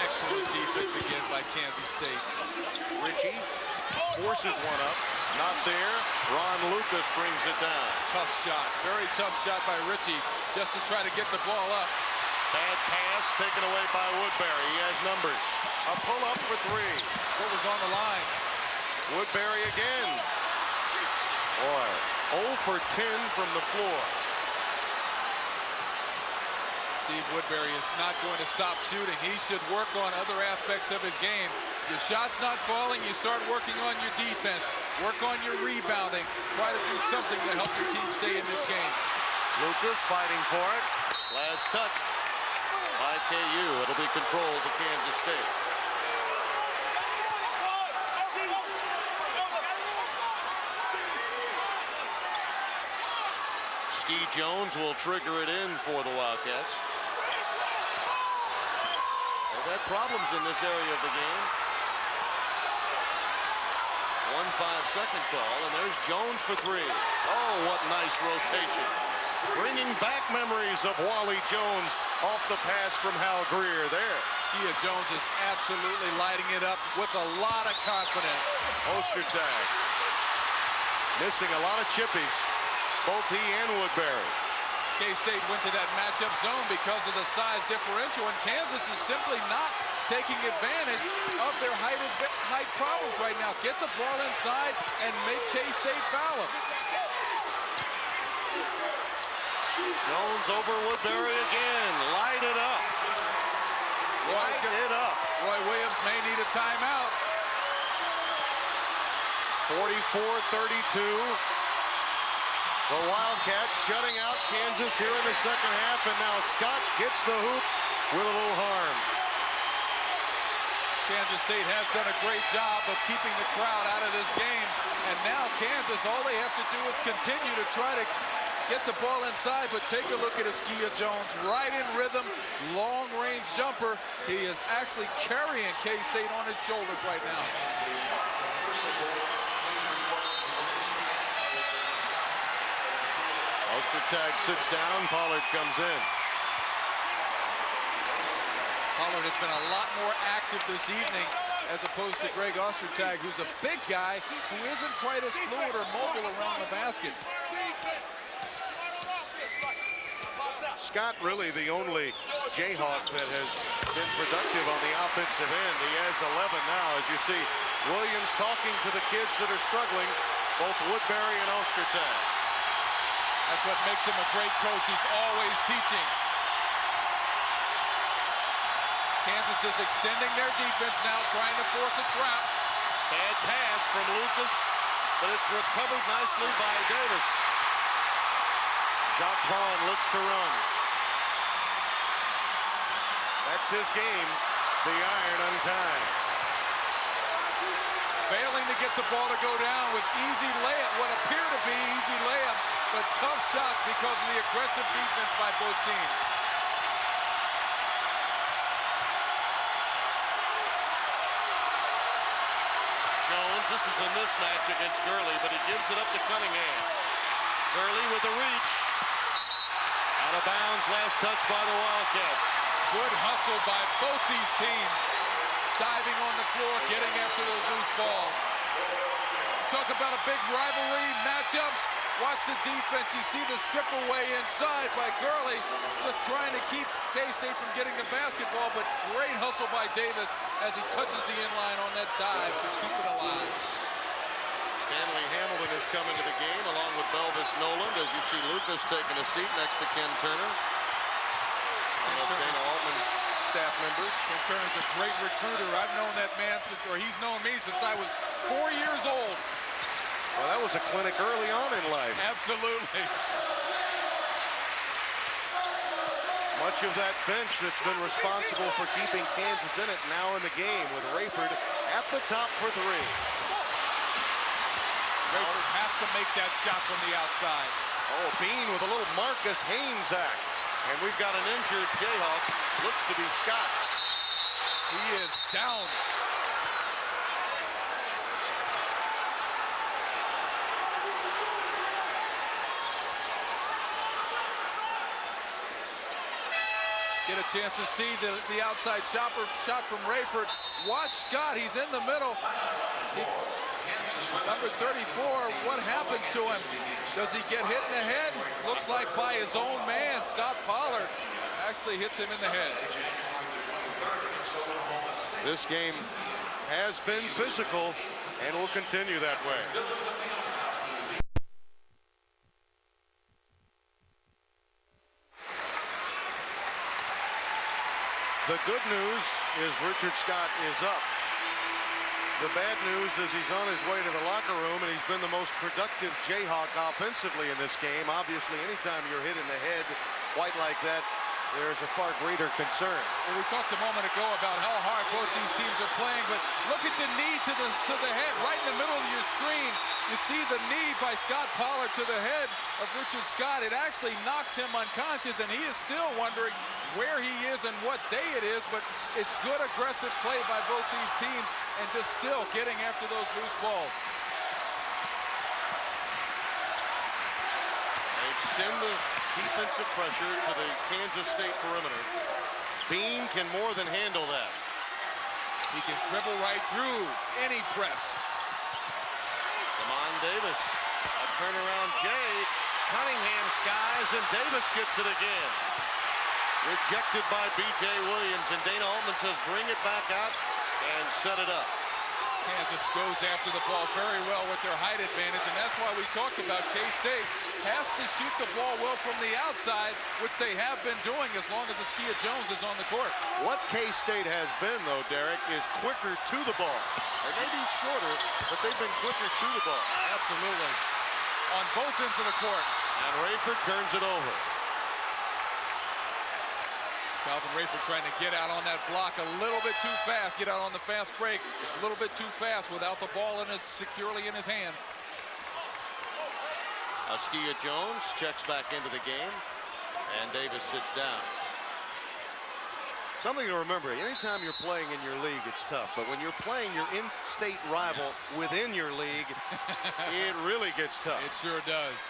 Excellent defense again by Kansas State. Ritchie forces one up, not there. Ron Lucas brings it down. Tough shot, very tough shot by Ritchie, just to try to get the ball up. Bad pass taken away by Woodbury. He has numbers. A pull-up for 3. What was on the line? Woodbury again. Boy, 0 for 10 from the floor. Steve Woodbury is not going to stop shooting. He should work on other aspects of his game. Your shot's not falling, you start working on your defense. Work on your rebounding. Try to do something to help your team stay in this game. Lucas fighting for it. Last touched by KU. It'll be controlled to Kansas State. Ski Jones will trigger it in for the Wildcats. They've had problems in this area of the game. 1 5-second call, and there's Jones for 3. Oh, what nice rotation. Bringing back memories of Wally Jones off the pass from Hal Greer there. Skia Jones is absolutely lighting it up with a lot of confidence. Ostertag missing a lot of chippies, both he and Woodbury. K-State went to that matchup zone because of the size differential, and Kansas is simply not taking advantage of their height problems right now. Get the ball inside and make K-State foul him. Jones over Woodbury again. Light it up. Light it up. Roy Williams may need a timeout. 44-32. The Wildcats shutting out Kansas here in the second half, and now Scott gets the hoop with a little harm. Kansas State has done a great job of keeping the crowd out of this game, and now Kansas, all they have to do is continue to try to get the ball inside, but take a look at Askia Jones, right in rhythm, long-range jumper. He is actually carrying K-State on his shoulders right now. Ostertag sits down, Pollard comes in. Pollard has been a lot more active this evening as opposed to Greg Ostertag, who's a big guy who isn't quite as fluid or mobile around the basket. Scott really the only Jayhawk that has been productive on the offensive end. He has 11 now, as you see Williams talking to the kids that are struggling, both Woodbury and Ostertag. That's what makes him a great coach. He's always teaching. Kansas is extending their defense now, trying to force a trap. Bad pass from Lucas, but it's recovered nicely by Davis. Jacques Vaughn looks to run. That's his game, the iron untied. Failing to get the ball to go down with easy layup, what appear to be easy layups, but tough shots because of the aggressive defense by both teams. Jones, this is a mismatch against Gurley, but he gives it up to Cunningham. Gurley with the reach. Out of bounds, last touch by the Wildcats. Good hustle by both these teams. Diving on the floor, getting after those loose balls. Talk about a big rivalry, matchups. Watch the defense. You see the strip away inside by Gurley, just trying to keep K-State from getting the basketball, but great hustle by Davis as he touches the inline on that dive to keep it alive. Stanley Hamilton has come into the game along with Belvis Noland, as you see Lucas taking a seat next to Ken Turner. One of Dana Altman's staff members. Ken Turner's a great recruiter. I've known that man since, or he's known me since I was 4 years old. Well, that was a clinic early on in life. Absolutely. Much of that bench that's been responsible for keeping Kansas in it now in the game, with Rayford at the top for 3. Rayford has to make that shot from the outside. Oh, Bean with a little Marcus Haynes act. And we've got an injured Jayhawk. Looks to be Scott. He is down. Get a chance to see the outside shot from Rayford. Watch Scott, he's in the middle. Number 34, what happens to him? Does he get hit in the head? Looks like by his own man, Scott Pollard, actually hits him in the head. This game has been physical and will continue that way. The good news is Richard Scott is up. The bad news is he's on his way to the locker room, and he's been the most productive Jayhawk offensively in this game. Obviously, anytime you're hit in the head quite like that, there's a far greater concern. Well, we talked a moment ago about how hard both these teams are playing, but look at the knee to the head right in the middle of your screen. You see the knee by Scott Pollard to the head of Richard Scott. It actually knocks him unconscious, and he is still wondering where he is and what day it is, but it's good aggressive play by both these teams and just still getting after those loose balls. They extend the defensive pressure to the Kansas State perimeter. Bean can more than handle that. He can dribble right through any press. Lamont Davis, a turnaround Jay. Cunningham skies, and Davis gets it again. Rejected by B.J. Williams, and Dana Altman says bring it back out and set it up. Kansas goes after the ball very well with their height advantage, and that's why we talked about K-State has to shoot the ball well from the outside, which they have been doing as long as Askia Jones is on the court. What K-State has been, though, Derek, is quicker to the ball. They may be shorter, but they've been quicker to the ball. Absolutely. On both ends of the court. And Rayford turns it over. Calvin Rayford trying to get out on that block a little bit too fast, get out on the fast break a little bit too fast without the ball securely in his hand. Askia Jones checks back into the game, and Davis sits down. Something to remember, anytime you're playing in your league, it's tough. But when you're playing your in-state rival within your league, it really gets tough. It sure does.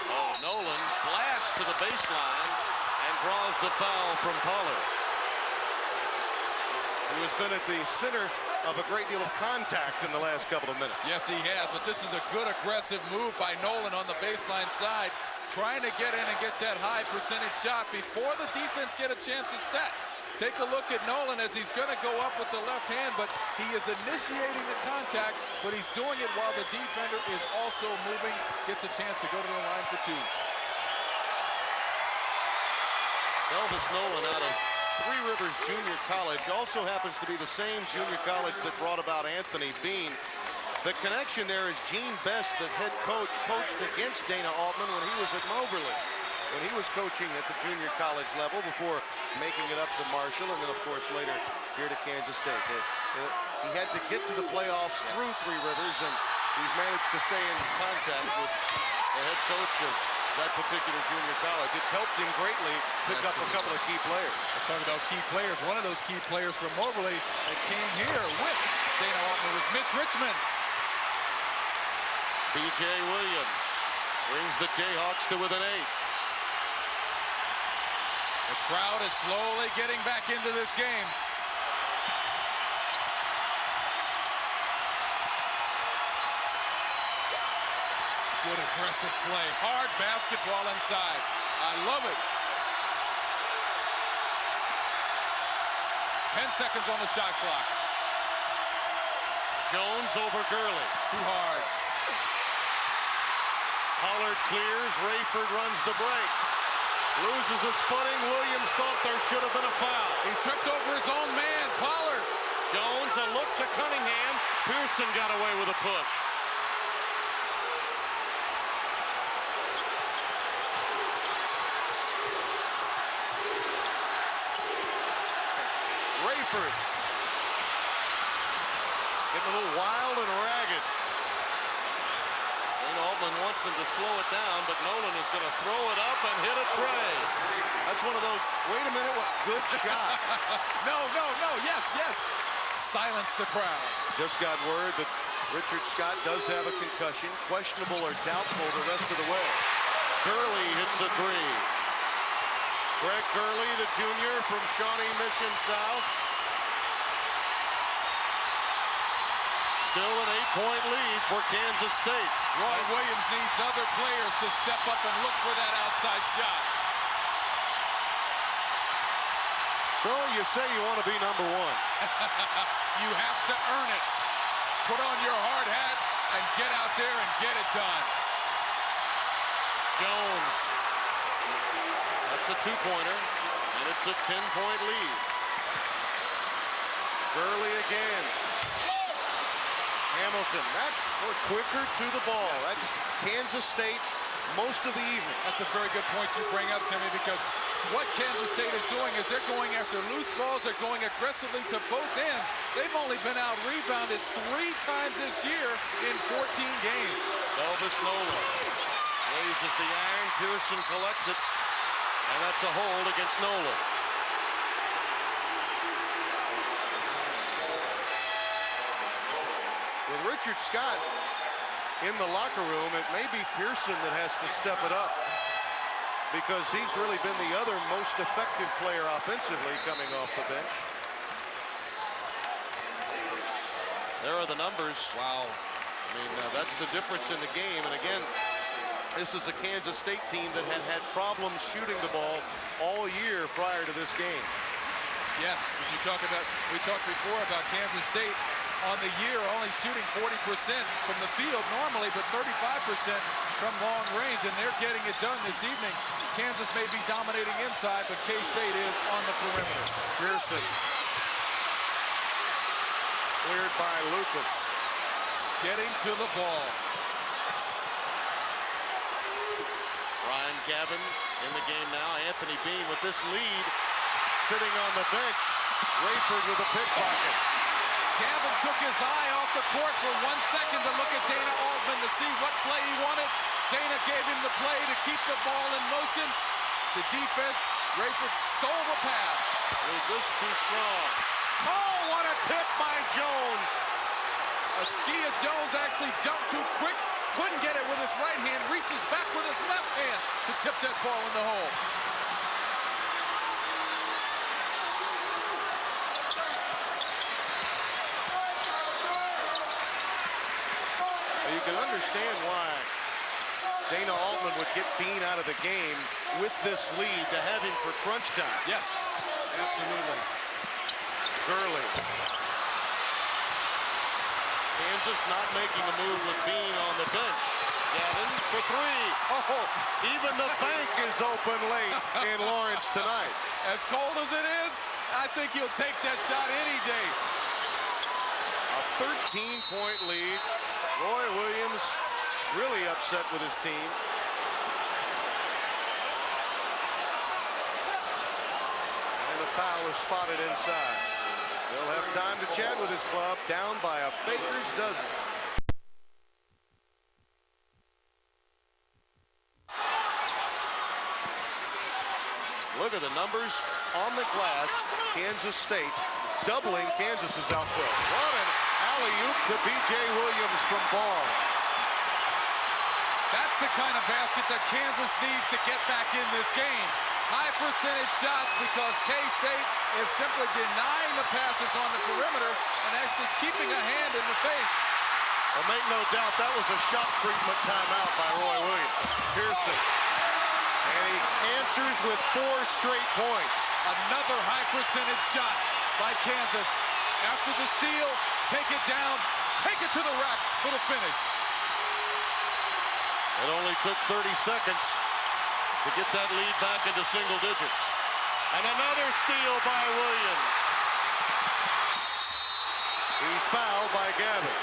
Oh, Nolan blasts to the baseline and draws the foul from Pollard, who has been at the center of a great deal of contact in the last couple of minutes. Yes, he has, but this is a good aggressive move by Nolan on the baseline side, trying to get in and get that high percentage shot before the defense get a chance to set. Take a look at Nolan as he's going to go up with the left hand, but he is initiating the contact, but he's doing it while the defender is also moving, gets a chance to go to the line for two. Elvis Nolan out of Three Rivers Junior College, also happens to be the same junior college that brought about Anthony Bean. The connection there is Gene Best, the head coach, coached against Dana Altman when he was at Moberly, when he was coaching at the junior college level before making it up to Marshall, and then, of course, later here to Kansas State. He had to get to the playoffs through Three Rivers, and he's managed to stay in contact with the head coach of that particular junior college. It's helped him greatly pick up a couple of key players. Let's talk about key players. One of those key players from Moberly that came here with Dana Altman was Mitch Richmond. B.J. Williams brings the Jayhawks to within 8. The crowd is slowly getting back into this game. Good aggressive play. Hard basketball inside. I love it. 10 seconds on the shot clock. Jones over Gurley. Too hard. Pollard clears. Rayford runs the break. Loses his footing. Williams thought there should have been a foul. He tripped over his own man, Pollard. Jones, a look to Cunningham. Pearson got away with a push. Rayford getting a little wild and ragged. Dana Altman wants them to slow it down, but Nolan is going to throw it up and hit a tray. That's one of those, wait a minute, what good shot. No, yes. Silence the crowd. Just got word that Richard Scott does have a concussion, questionable or doubtful the rest of the way. Gurley hits a three. Greg Gurley, the junior from Shawnee Mission South. Still an 8-point lead for Kansas State. Roy Williams needs other players to step up and look for that outside shot. So you say you want to be number one. You have to earn it. Put on your hard hat and get out there and get it done. Jones. That's a two-pointer, and it's a 10-point lead. Gurley again. Hamilton, we're quicker to the ball. Yes. That's Kansas State most of the evening. That's a very good point you bring up, Timmy, because what Kansas State is doing is they're going after loose balls. They're going aggressively to both ends. They've only been out-rebounded 3 times this year in 14 games. Elvis Nola raises the iron. Pearson collects it, and that's a hold against Nola. With Richard Scott in the locker room, it may be Pearson that has to step it up, because he's really been the other most effective player offensively coming off the bench. There are the numbers. Wow. I mean, that's the difference in the game. And again, this is a Kansas State team that had had problems shooting the ball all year prior to this game. Yes, we talked before about Kansas State on the year only shooting 40% from the field normally, but 35% from long range, and they're getting it done this evening. Kansas may be dominating inside, but K-State is on the perimeter. Pearson. Cleared by Lucas. Getting to the ball. Ryan Gavin in the game now. Anthony Bean with this lead sitting on the bench. Rayford with a pickpocket. Gavin took his eye off the court for 1 second to look at Dana Altman to see what play he wanted. Dana gave him the play to keep the ball in motion. The defense, Rayford stole the pass. Lucas too strong. Oh, what a tip by Jones. Askia Jones actually jumped too quick, couldn't get it with his right hand, reaches back with his left hand to tip that ball in the hole. You can understand why Dana Altman would get Bean out of the game with this lead to have him for crunch time. Yes, absolutely. Gurley. Kansas not making a move with Bean on the bench. Gavin for 3. Oh, even the bank is open late in Lawrence tonight. As cold as it is, I think he'll take that shot any day. A 13-point lead. Roy Williams really upset with his team. And the foul is spotted inside. They'll have time to chat with his club, down by a baker's dozen. Look at the numbers on the glass. Kansas State doubling Kansas's output. What an alley-oop to B.J. Williams from Ball. That's the kind of basket that Kansas needs to get back in this game. High percentage shots, because K-State is simply denying the passes on the perimeter and actually keeping a hand in the face. Well, make no doubt that was a shot treatment timeout by Roy Williams. Pearson. And he answers with 4 straight points. Another high percentage shot by Kansas. After the steal, take it down, take it to the rack for the finish. It only took 30 seconds to get that lead back into single digits. And another steal by Williams. He's fouled by Gavin.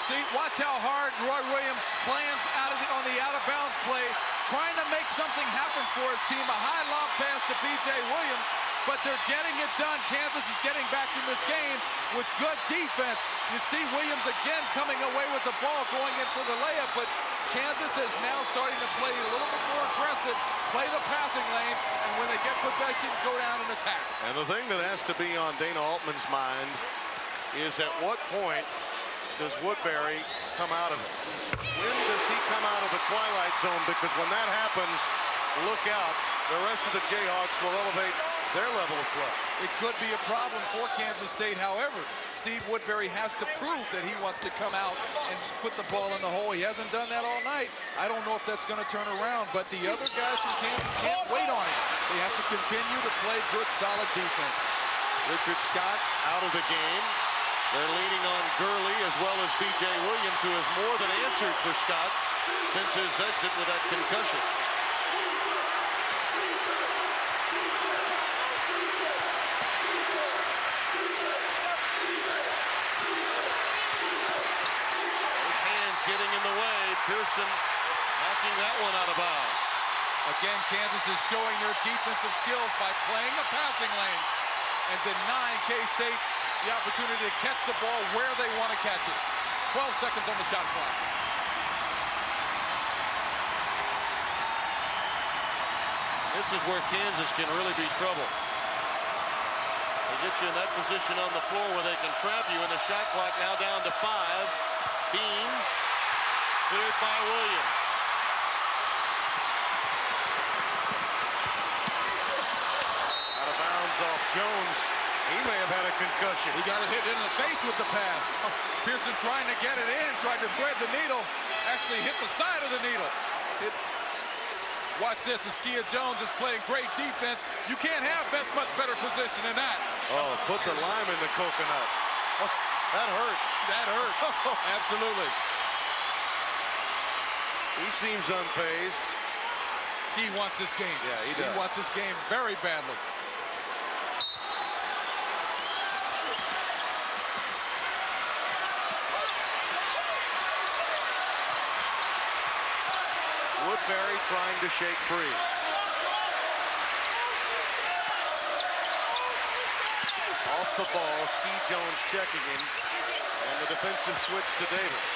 See, watch how hard Roy Williams plans on the out-of-bounds play, trying to make something happen for his team. A high lob pass to B.J. Williams, but they're getting it done. Kansas is getting back in this game with good defense. You see Williams again coming away with the ball, going in for the layup, but Kansas is now starting to play a little bit more aggressive, play the passing lanes, and when they get possession, go down and attack. And the thing that has to be on Dana Altman's mind is at what point does Woodbury come out of it? When does he come out of the twilight zone? Because when that happens, look out. The rest of the Jayhawks will elevate their level of play. It could be a problem for Kansas State. However, Steve Woodbury has to prove that he wants to come out and put the ball in the hole. He hasn't done that all night. I don't know if that's going to turn around, but the other guys from Kansas can't wait on him. They have to continue to play good, solid defense. Richard Scott out of the game. They're leaning on Gurley as well as B.J. Williams, who has more than answered for Scott since his exit with that concussion. and knocking that one out of bounds. Again, Kansas is showing their defensive skills by playing the passing lane and denying K-State the opportunity to catch the ball where they want to catch it. 12 seconds on the shot clock. This is where Kansas can really be trouble. They get you in that position on the floor where they can trap you, and the shot clock now down to 5. Bean, cleared by Williams. Out of bounds off Jones. He may have had a concussion. He got a hit in the face with the pass. Pearson trying to get it in, tried to thread the needle, actually hit the side of the needle. Watch this, Askia Jones is playing great defense. You can't have much better position than that. Oh, put the lime in the coconut. Oh, that hurt. That hurt. Absolutely. He seems unfazed. Ski wants this game. Yeah, he does. He wants this game very badly. Woodbury trying to shake free. Off the ball, Ski Jones checking him, and the defensive switch to Davis.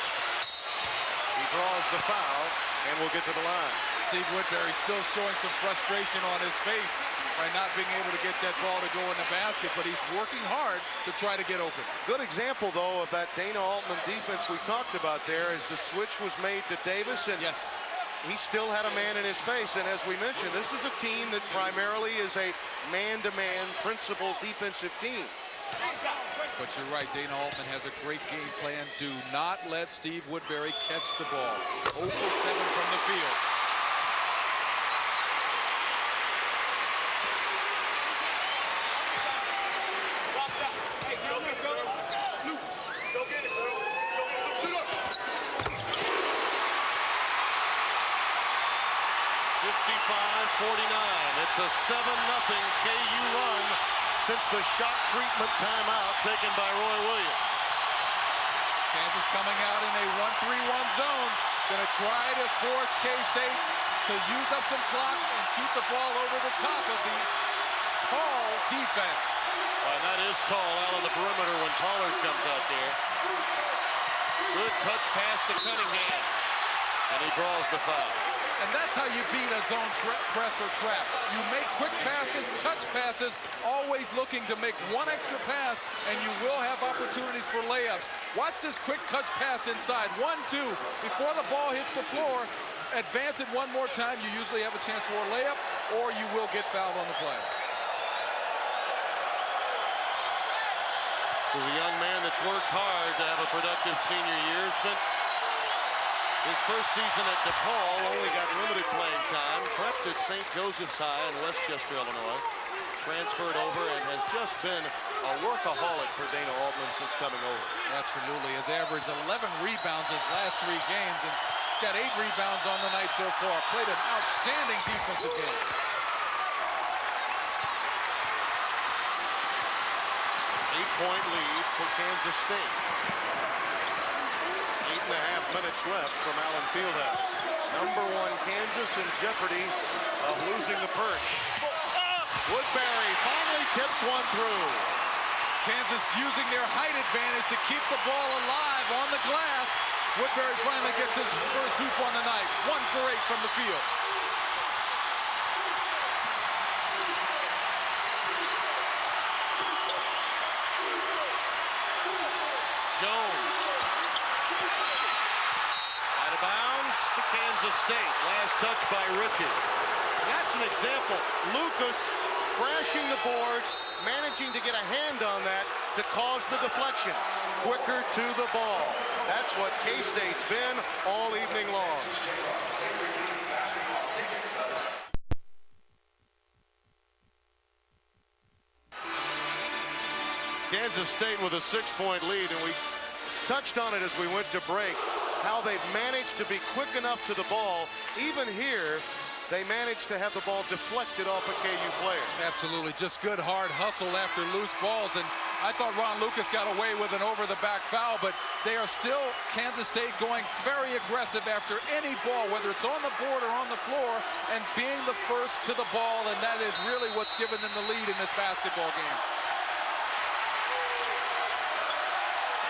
He draws the foul and will get to the line. Steve Woodbury still showing some frustration on his face by not being able to get that ball to go in the basket, but he's working hard to try to get open. Good example, though, of that Dana Altman defense we talked about there as the switch was made to Davis, and yes, he still had a man in his face. And as we mentioned, this is a team that primarily is a man-to-man principal defensive team. But you're right, Dana Altman has a great game plan. Do not let Steve Woodbury catch the ball. 0 for 7 from the field. Hey, go get it, girl. Luke, go get it, girl. Go get it, Luke. Shoot up. 55-49. It's a 7-0 KU run since the shot treatment timeout taken by Roy Williams. Kansas coming out in a 1-3-1 zone. Going to try to force K-State to use up some clock and shoot the ball over the top of the tall defense. And that is tall out on the perimeter when Pollard comes out there. Good touch pass to Cunningham. And he draws the foul. And that's how you beat a zone press or trap. You make quick passes, touch passes, always looking to make one extra pass, and you will have opportunities for layups. Watch this quick touch pass inside. 1-2. Before the ball hits the floor, advance it one more time. You usually have a chance for a layup, or you will get fouled on the play. This is a young man that's worked hard to have a productive senior year. Spent his first season at DePaul, only got limited playing time. Prepped at St. Joseph's High in Westchester, Illinois. Transferred over and has just been a workaholic for Dana Altman since coming over. Absolutely. Has averaged 11 rebounds his last 3 games and got 8 rebounds on the night so far. Played an outstanding defensive game. Eight-point lead for Kansas State. 8.5 minutes left from Allen Fieldhouse. Number 1 Kansas in jeopardy of losing the perch. Woodbury finally tips one through. Kansas using their height advantage to keep the ball alive on the glass. Woodbury finally gets his first hoop on the night. 1 for 8 from the field. Jones. Out of bounds to Kansas State. Last touch by Ritchie. That's an example. Lucas crashing the boards, managing to get a hand on that to cause the deflection. Quicker to the ball. That's what K-State's been all evening long. Kansas State with a 6-point lead, and we touched on it as we went to break, how they've managed to be quick enough to the ball, even here they managed to have the ball deflected off a KU player. Absolutely, just good hard hustle after loose balls, and I thought Ron Lucas got away with an over-the-back foul, but they are still, Kansas State, going very aggressive after any ball, whether it's on the board or on the floor, and being the first to the ball, and that is really what's given them the lead in this basketball game.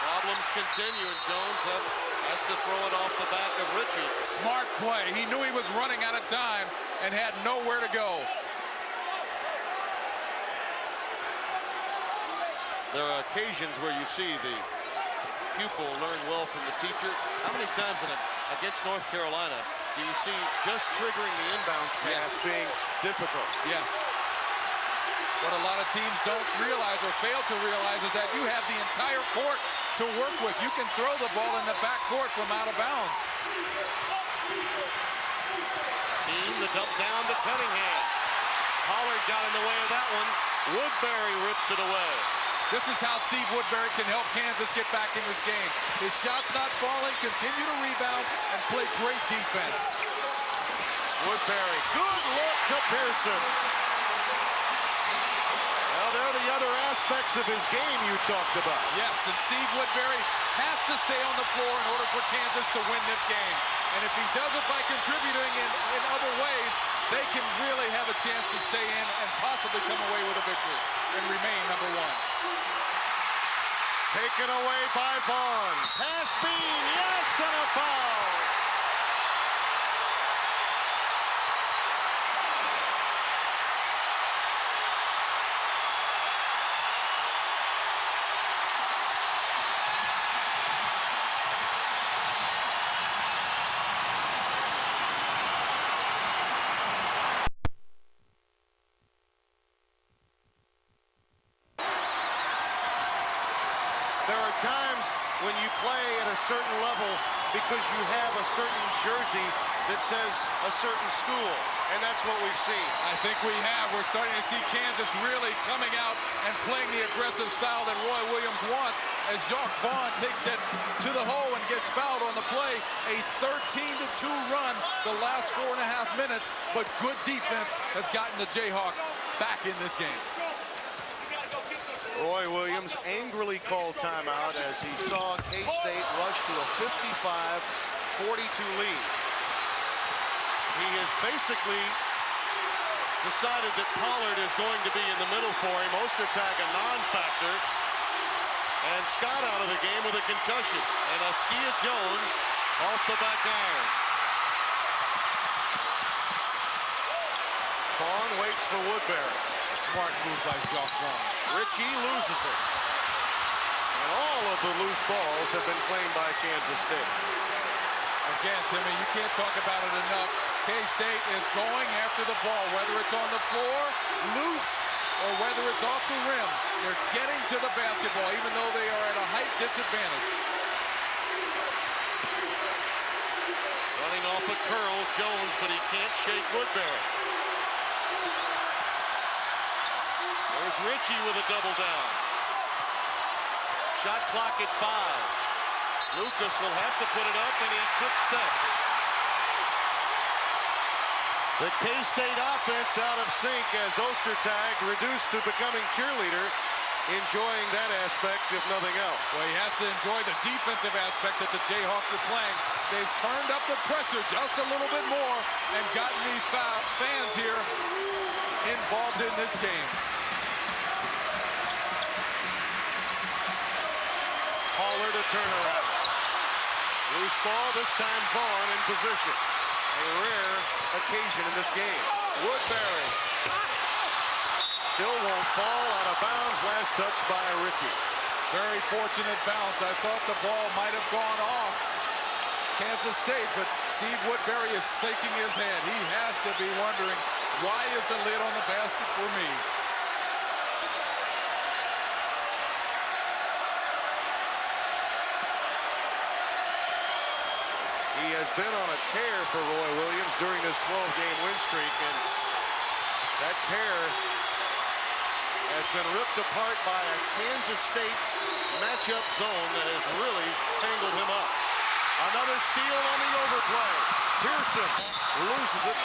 Problems continue, and Jones has to throw it off the back of Ritchie. Smart play. He knew he was running out of time and had nowhere to go. There are occasions where you see the pupil learn well from the teacher. How many times against North Carolina do you see just triggering the inbounds pass being difficult? Yes. What a lot of teams don't realize or fail to realize is that you have the entire court to work with. You can throw the ball in the backcourt from out of bounds. Team the dump down to Cunningham. Pollard got in the way of that one. Woodbury rips it away. This is how Steve Woodbury can help Kansas get back in this game. His shot's not falling, continue to rebound, and play great defense. Woodbury, good look to Pearson. Well, they're the other aspects of his game you talked about. Yes, and Steve Woodbury has to stay on the floor in order for Kansas to win this game. And if he does it by contributing in other ways, they can really have a chance to stay in and possibly come away with a victory and remain number one. Taken away by Vaughn. Pass Bean, yes, and a foul. There are times when you play at a certain level because you have a certain jersey that says a certain school, and that's what we've seen. I think we have. We're starting to see Kansas really coming out and playing the aggressive style that Roy Williams wants as Jacques Vaughn takes it to the hole and gets fouled on the play. A 13-2 run the last 4.5 minutes, but good defense has gotten the Jayhawks back in this game. Roy Williams angrily called timeout as he saw K-State rush to a 55-42 lead. He has basically decided that Pollard is going to be in the middle for him. Ostertag a non-factor. And Scott out of the game with a concussion. And Askia Jones off the back iron. Vaughn waits for Woodbury. Smart move by Jacques Vaughn. Ritchie loses it. And all of the loose balls have been claimed by Kansas State. Again, Timmy, you can't talk about it enough. K-State is going after the ball, whether it's on the floor, loose, or whether it's off the rim. They're getting to the basketball, even though they are at a height disadvantage. Running off a curl, Jones, but he can't shake Woodbury. There's Ritchie with a double down. Shot clock at 5. Lucas will have to put it up, and he took steps. The K-State offense out of sync as Ostertag reduced to becoming cheerleader, enjoying that aspect if nothing else. Well, he has to enjoy the defensive aspect that the Jayhawks are playing. They've turned up the pressure just a little bit more and gotten these fans here involved in this game. Pollard a turnaround. Loose ball, this time Vaughn in position. A rare occasion in this game. Woodbury still won't fall, out of bounds. Last touch by Ritchie. Very fortunate bounce. I thought the ball might have gone off Kansas State, but Steve Woodbury is shaking his head. He has to be wondering, why is the lid on the basket for me? He has been on a tear for Roy Williams during this 12-game win streak, and that tear has been ripped apart by a Kansas State matchup zone that has really tangled him up. Another steal on the overplay. Pearson loses it.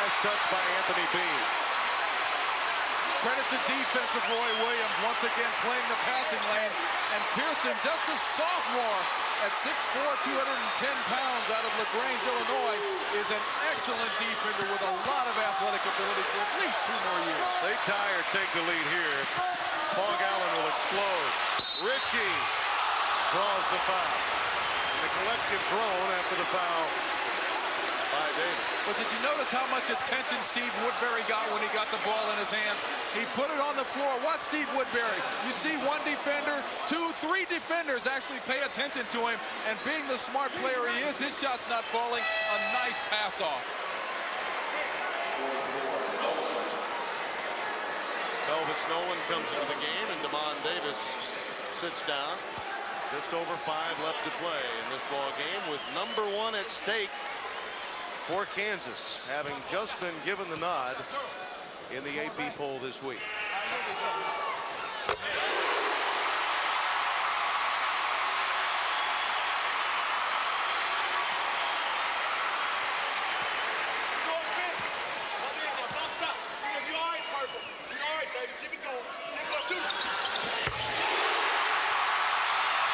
Last touch by Anthony Bean. Credit to defensive Roy Williams once again playing the passing lane. And Pearson, just a sophomore at 6'4", 210 pounds out of LaGrange, Illinois, is an excellent defender with a lot of athletic ability for at least 2 more years. They tie or take the lead here. Fog Allen will explode. Ritchie draws the foul. And the collective groan after the foul by Davis. But did you notice how much attention Steve Woodbury got when he got the ball in his hands? He put it on the floor. Watch Steve Woodbury. You see 1 defender, 2, 3 defenders actually pay attention to him. And being the smart player he is, his shot's not falling. A nice pass off. Elvis Nolan comes into the game, and Damon Davis sits down. Just over 5 left to play in this ball game, with number 1 at stake for Kansas, having just been given the nod in the AP poll this week.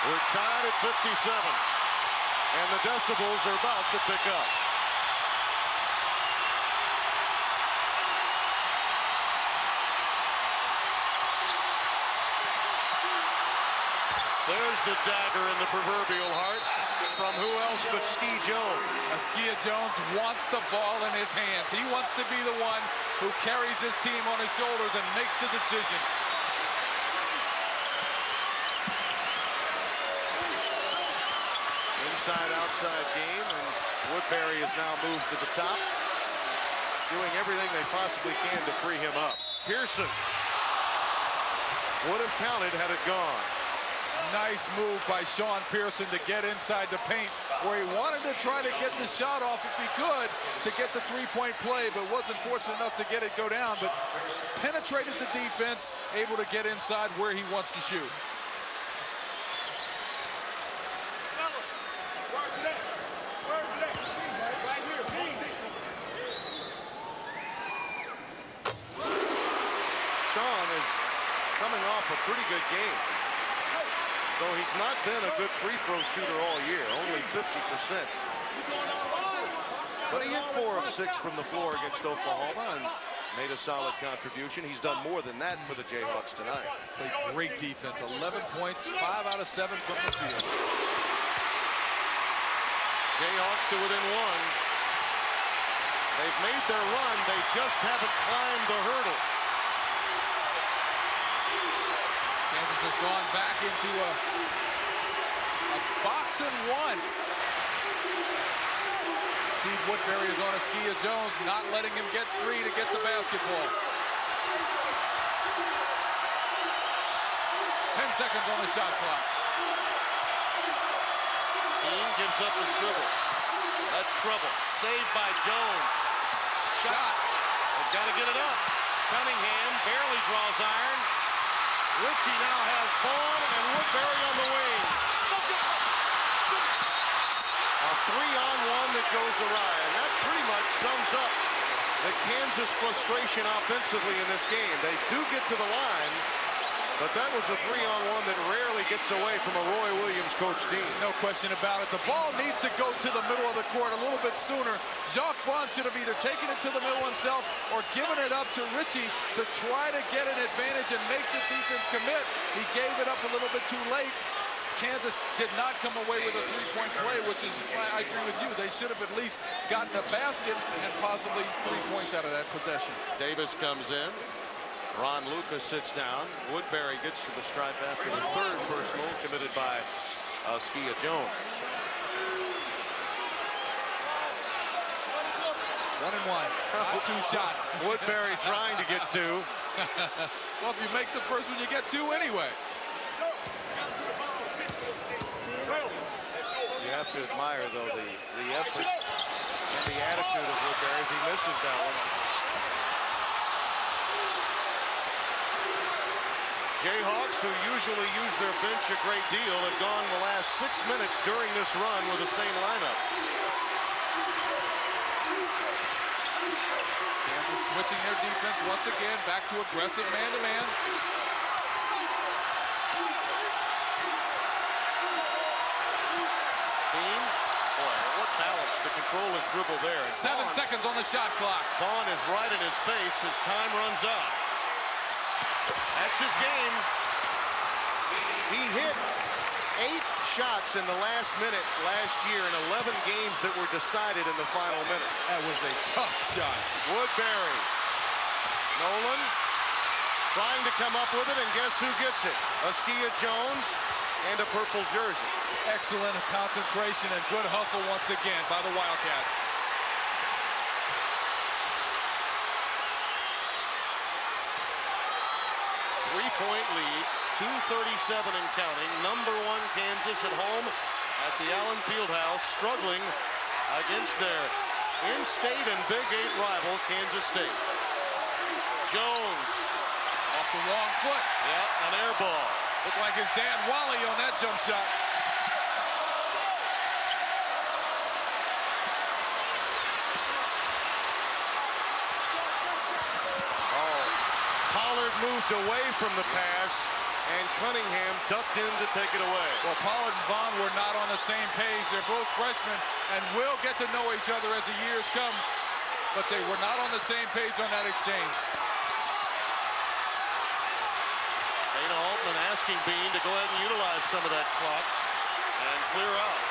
We're tied at 57, and the decibels are about to pick up. There's the dagger in the proverbial heart from who else but Ski Jones. Skia Jones wants the ball in his hands. He wants to be the one who carries his team on his shoulders and makes the decisions. Inside-outside game, and Woodbury has now moved to the top, doing everything they possibly can to free him up. Pearson would have counted had it gone. Nice move by Sean Pearson to get inside the paint, where he wanted to try to get the shot off if he could to get the 3-point play, but wasn't fortunate enough to get it go down, but penetrated the defense, able to get inside where he wants to shoot. Sean is coming off a pretty good game, though he's not been a good free throw shooter all year, only 50%. But he hit 4 of 6 from the floor against Oklahoma and made a solid contribution. He's done more than that for the Jayhawks tonight. Played great defense, 11 points, 5 out of 7 from the field. Jayhawks to within 1. They've made their run, they just haven't climbed the hurdle. Kansas has gone back into a box and 1. Steve Woodbury is on Skia Jones, not letting him get free to get the basketball. 10 seconds on the shot clock. Dean gives up his dribble. That's trouble. Saved by Jones. Shot. They've got to get it up. Cunningham barely draws iron. Ritchie now has ball, and Woodbury on the wings. A 3-on-1 that goes awry, and that pretty much sums up the Kansas frustration offensively in this game. They do get to the line, but that was a 3-on-1 that rarely gets away from a Roy Williams coach team. No question about it. The ball needs to go to the middle of the court a little bit sooner. Jacques Vaughn should have either taken it to the middle himself or given it up to Ritchie to try to get an advantage and make the defense commit. He gave it up a little bit too late. Kansas did not come away with a 3-point play, which is why I agree with you. They should have at least gotten a basket and possibly 3 points out of that possession. Davis comes in. Ron Lucas sits down. Woodbury gets to the stripe after the 3rd personal committed by Skia Jones. 1 and 1. 2 shots. Woodbury trying to get 2. Well, if you make the first one, you get 2 anyway. You have to admire, though, the effort and the attitude of Woodbury as he misses that one. Jayhawks, who usually use their bench a great deal, have gone the last 6 minutes during this run with the same lineup. Kansas switching their defense once again, back to aggressive man-to-man. Bean, boy, what balance to control his dribble there. 7 seconds on the shot clock. Vaughn is right in his face. His time runs out. That's his game. He hit 8 shots in the last minute last year in 11 games that were decided in the final minute. That was a tough shot. Woodbury. Nolan trying to come up with it, and guess who gets it? Askia Jones and a purple jersey. Excellent concentration and good hustle once again by the Wildcats. Three-point lead, 2:37 and counting. Number 1 Kansas at home at the Allen Fieldhouse, struggling against their in-state and Big 8 rival, Kansas State. Jones. Off the wrong foot. Yeah, an air ball. Looked like his dad Wally on that jump shot. Pollard moved away from the pass, and Cunningham ducked in to take it away. Well, Pollard and Vaughn were not on the same page. They're both freshmen and will get to know each other as the years come, but they were not on the same page on that exchange. Dana Altman asking Bean to go ahead and utilize some of that clock and clear out.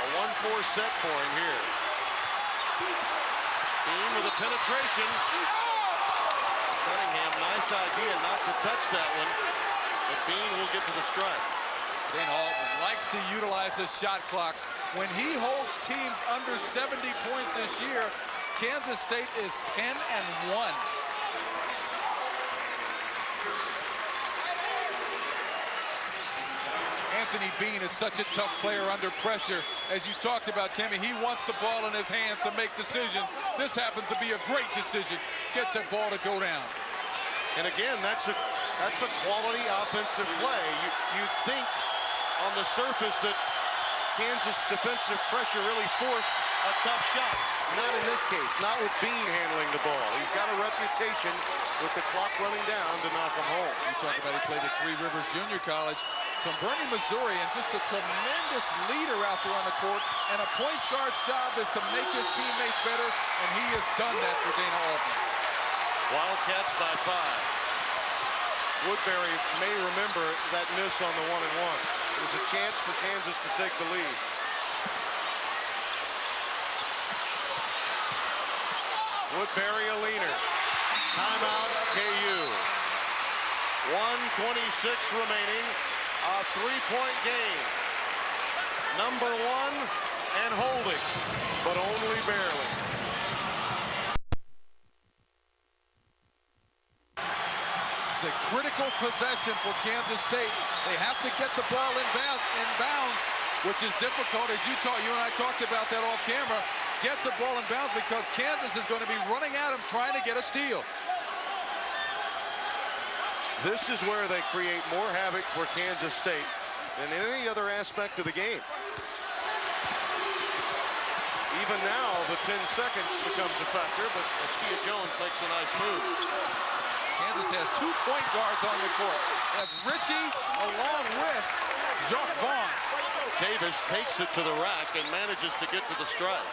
A 1-4 set for him here. Bean with a penetration. Cunningham, nice idea not to touch that one, but Bean will get to the strike. Dana Altman likes to utilize his shot clocks. When he holds teams under 70 points this year, Kansas State is 10-1. Anthony Bean is such a tough player under pressure. As you talked about, Timmy, he wants the ball in his hands to make decisions. This happens to be a great decision. Get the ball to go down. And again, that's a quality offensive play. You'd think on the surface that Kansas defensive pressure really forced a tough shot. Not in this case, not with Bean handling the ball. He's got a reputation with the clock running down to knock him home. You talk about he played at Three Rivers Junior College from Bernie, Missouri, and just a tremendous leader out there on the court. And a points guard's job is to make his teammates better, and he has done that for Dana Altman. Wildcats by 5. Woodbury may remember that miss on the 1-and-1. It was a chance for Kansas to take the lead. Woodbury a leaner. Timeout, KU. 1:26 remaining. A 3-point game. Number 1 and holding, but only barely. It's a critical possession for Kansas State. They have to get the ball in bounds, which is difficult. As you and I talked about that off camera. Get the ball in bounds because Kansas is going to be running at him trying to get a steal. This is where they create more havoc for Kansas State than any other aspect of the game. Even now, the 10 seconds becomes a factor, but Askia Jones makes a nice move. Kansas has 2 point guards on the court. They have Richie along with Jacques Vaughn. Davis takes it to the rack and manages to get to the strike.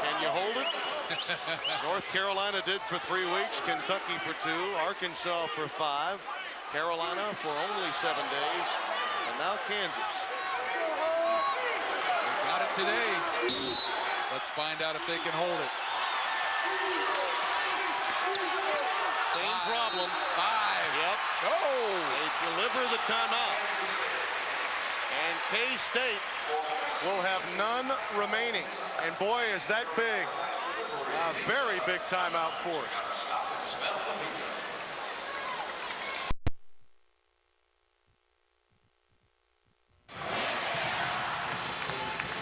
Can you hold it? North Carolina did for 3 weeks, Kentucky for 2, Arkansas for 5, Carolina for only 7 days, and now Kansas. They got it today. Let's find out if they can hold it. Same problem. 5. Yep. Oh! They deliver the timeout. And K-State will have none remaining. And boy, is that big. A very big timeout forced.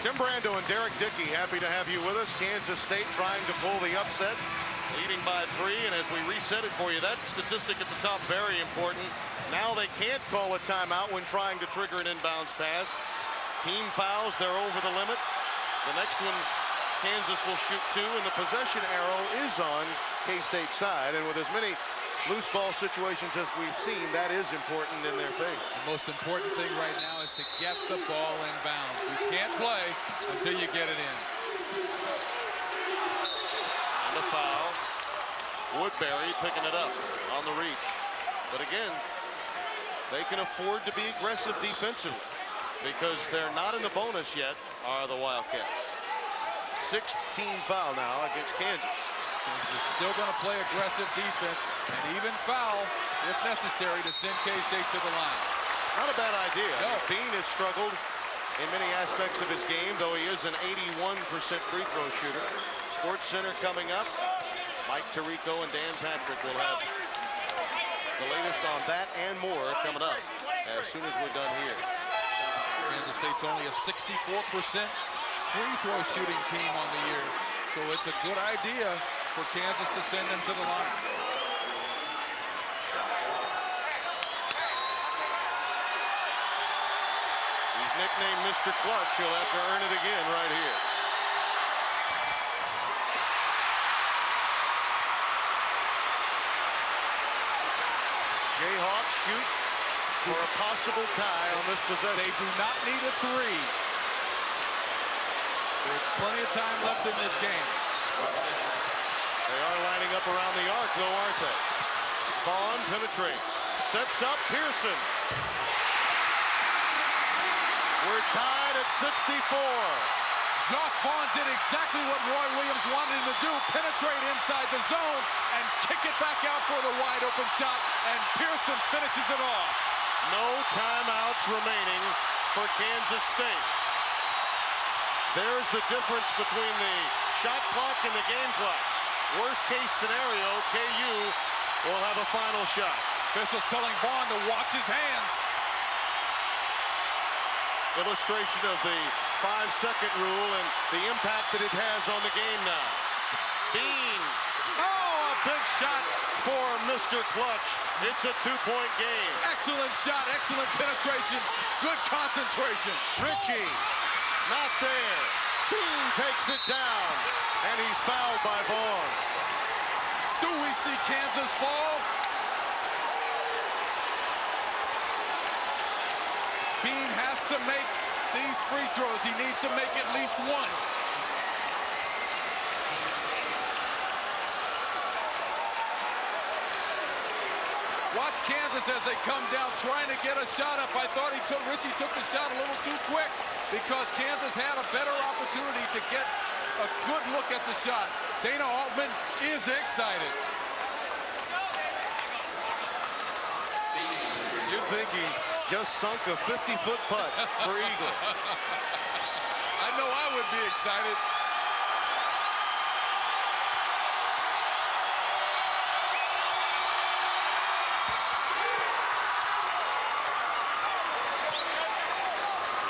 Tim Brando and Derek Dickey, happy to have you with us. Kansas State trying to pull the upset, leading by 3. And as we reset it for you, that statistic at the top, very important. Now they can't call a timeout when trying to trigger an inbounds pass. Team fouls, they're over the limit. The next one, Kansas will shoot 2, and the possession arrow is on K-State's side. And with as many loose ball situations as we've seen, that is important in their favor. The most important thing right now is to get the ball in bounds. You can't play until you get it in. And the foul. Woodbury picking it up on the reach. But again, they can afford to be aggressive defensively because they're not in the bonus yet, are the Wildcats. 6th team foul now against Kansas. Kansas is still going to play aggressive defense and even foul if necessary to send K-State to the line. Not a bad idea. No. Bean has struggled in many aspects of his game, though he is an 81% free throw shooter. Sports Center coming up. Mike Tirico and Dan Patrick will have the latest on that and more coming up as soon as we're done here. Kansas State's only a 64% free throw shooting team on the year, so it's a good idea for Kansas to send them to the line. He's nicknamed Mr. Clutch. He'll have to earn it again right here. Jayhawks shoot for a possible tie on this possession. They do not need a 3. There's plenty of time left in this game. They are lining up around the arc, though, aren't they? Vaughn penetrates. Sets up Pearson. We're tied at 64. Jacque Vaughn did exactly what Roy Williams wanted him to do, penetrate inside the zone and kick it back out for the wide open shot, and Pearson finishes it off. No timeouts remaining for Kansas State. There's the difference between the shot clock and the game clock. Worst case scenario, KU will have a final shot. Officials telling Vaughn to watch his hands. Illustration of the 5-second rule and the impact that it has on the game now. Bean. Oh, a big shot for Mr. Clutch. It's a 2-point game. Excellent shot, excellent penetration, good concentration. Ritchie, not there. Bean takes it down, and he's fouled by Vaughn. Do we see Kansas fall? Bean has to make these free throws. He needs to make at least one. Watch Kansas as they come down trying to get a shot up. I thought Ritchie took the shot a little too quick because Kansas had a better opportunity to get a good look at the shot. Dana Altman is excited. You'd think he just sunk a 50-foot putt for Eagle. I know I would be excited.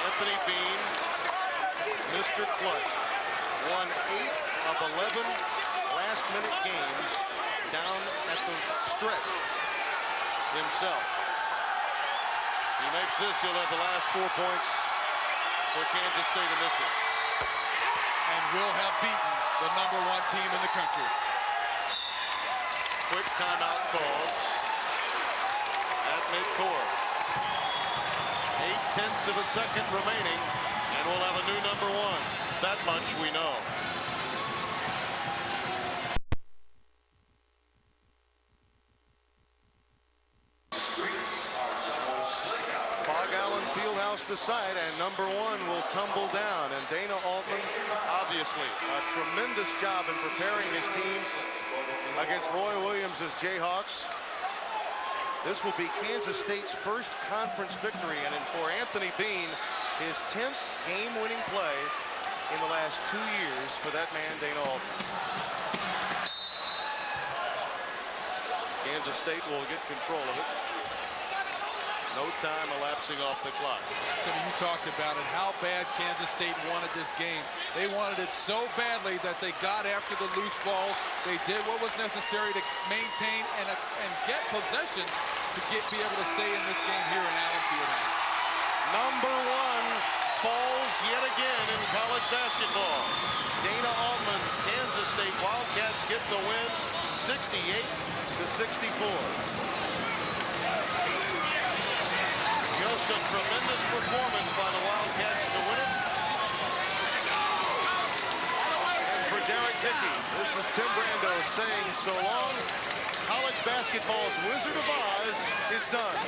Anthony Bean, Mr. Clutch, won 8 of 11 last-minute games down at the stretch himself. He makes this, he'll have the last 4 points for Kansas State in this one. And will have beaten the #1 team in the country. Quick timeout call at midcourt. 0.8 of a second remaining, and we'll have a new #1. That much we know. Fog Allen Fieldhouse the site, and #1 will tumble down. And Dana Altman, obviously, a tremendous job in preparing his team against Roy Williams' Jayhawks. This will be Kansas State's first conference victory, and for Anthony Bean, his 10th game-winning play in the last 2 years for that man, Dana Altman. Kansas State will get control of it. No time elapsing off the clock. You talked about it, how bad Kansas State wanted this game. They wanted it so badly that they got after the loose balls. They did what was necessary to maintain and get possessions to be able to stay in this game here in Allen Fieldhouse. #1 falls yet again in college basketball. Dana Altman's Kansas State Wildcats get the win, 68-64. Just a tremendous performance by the Wildcats to win it. And for Derek Hickey, this is Tim Brando saying so long. College basketball's Wizard of Oz is done.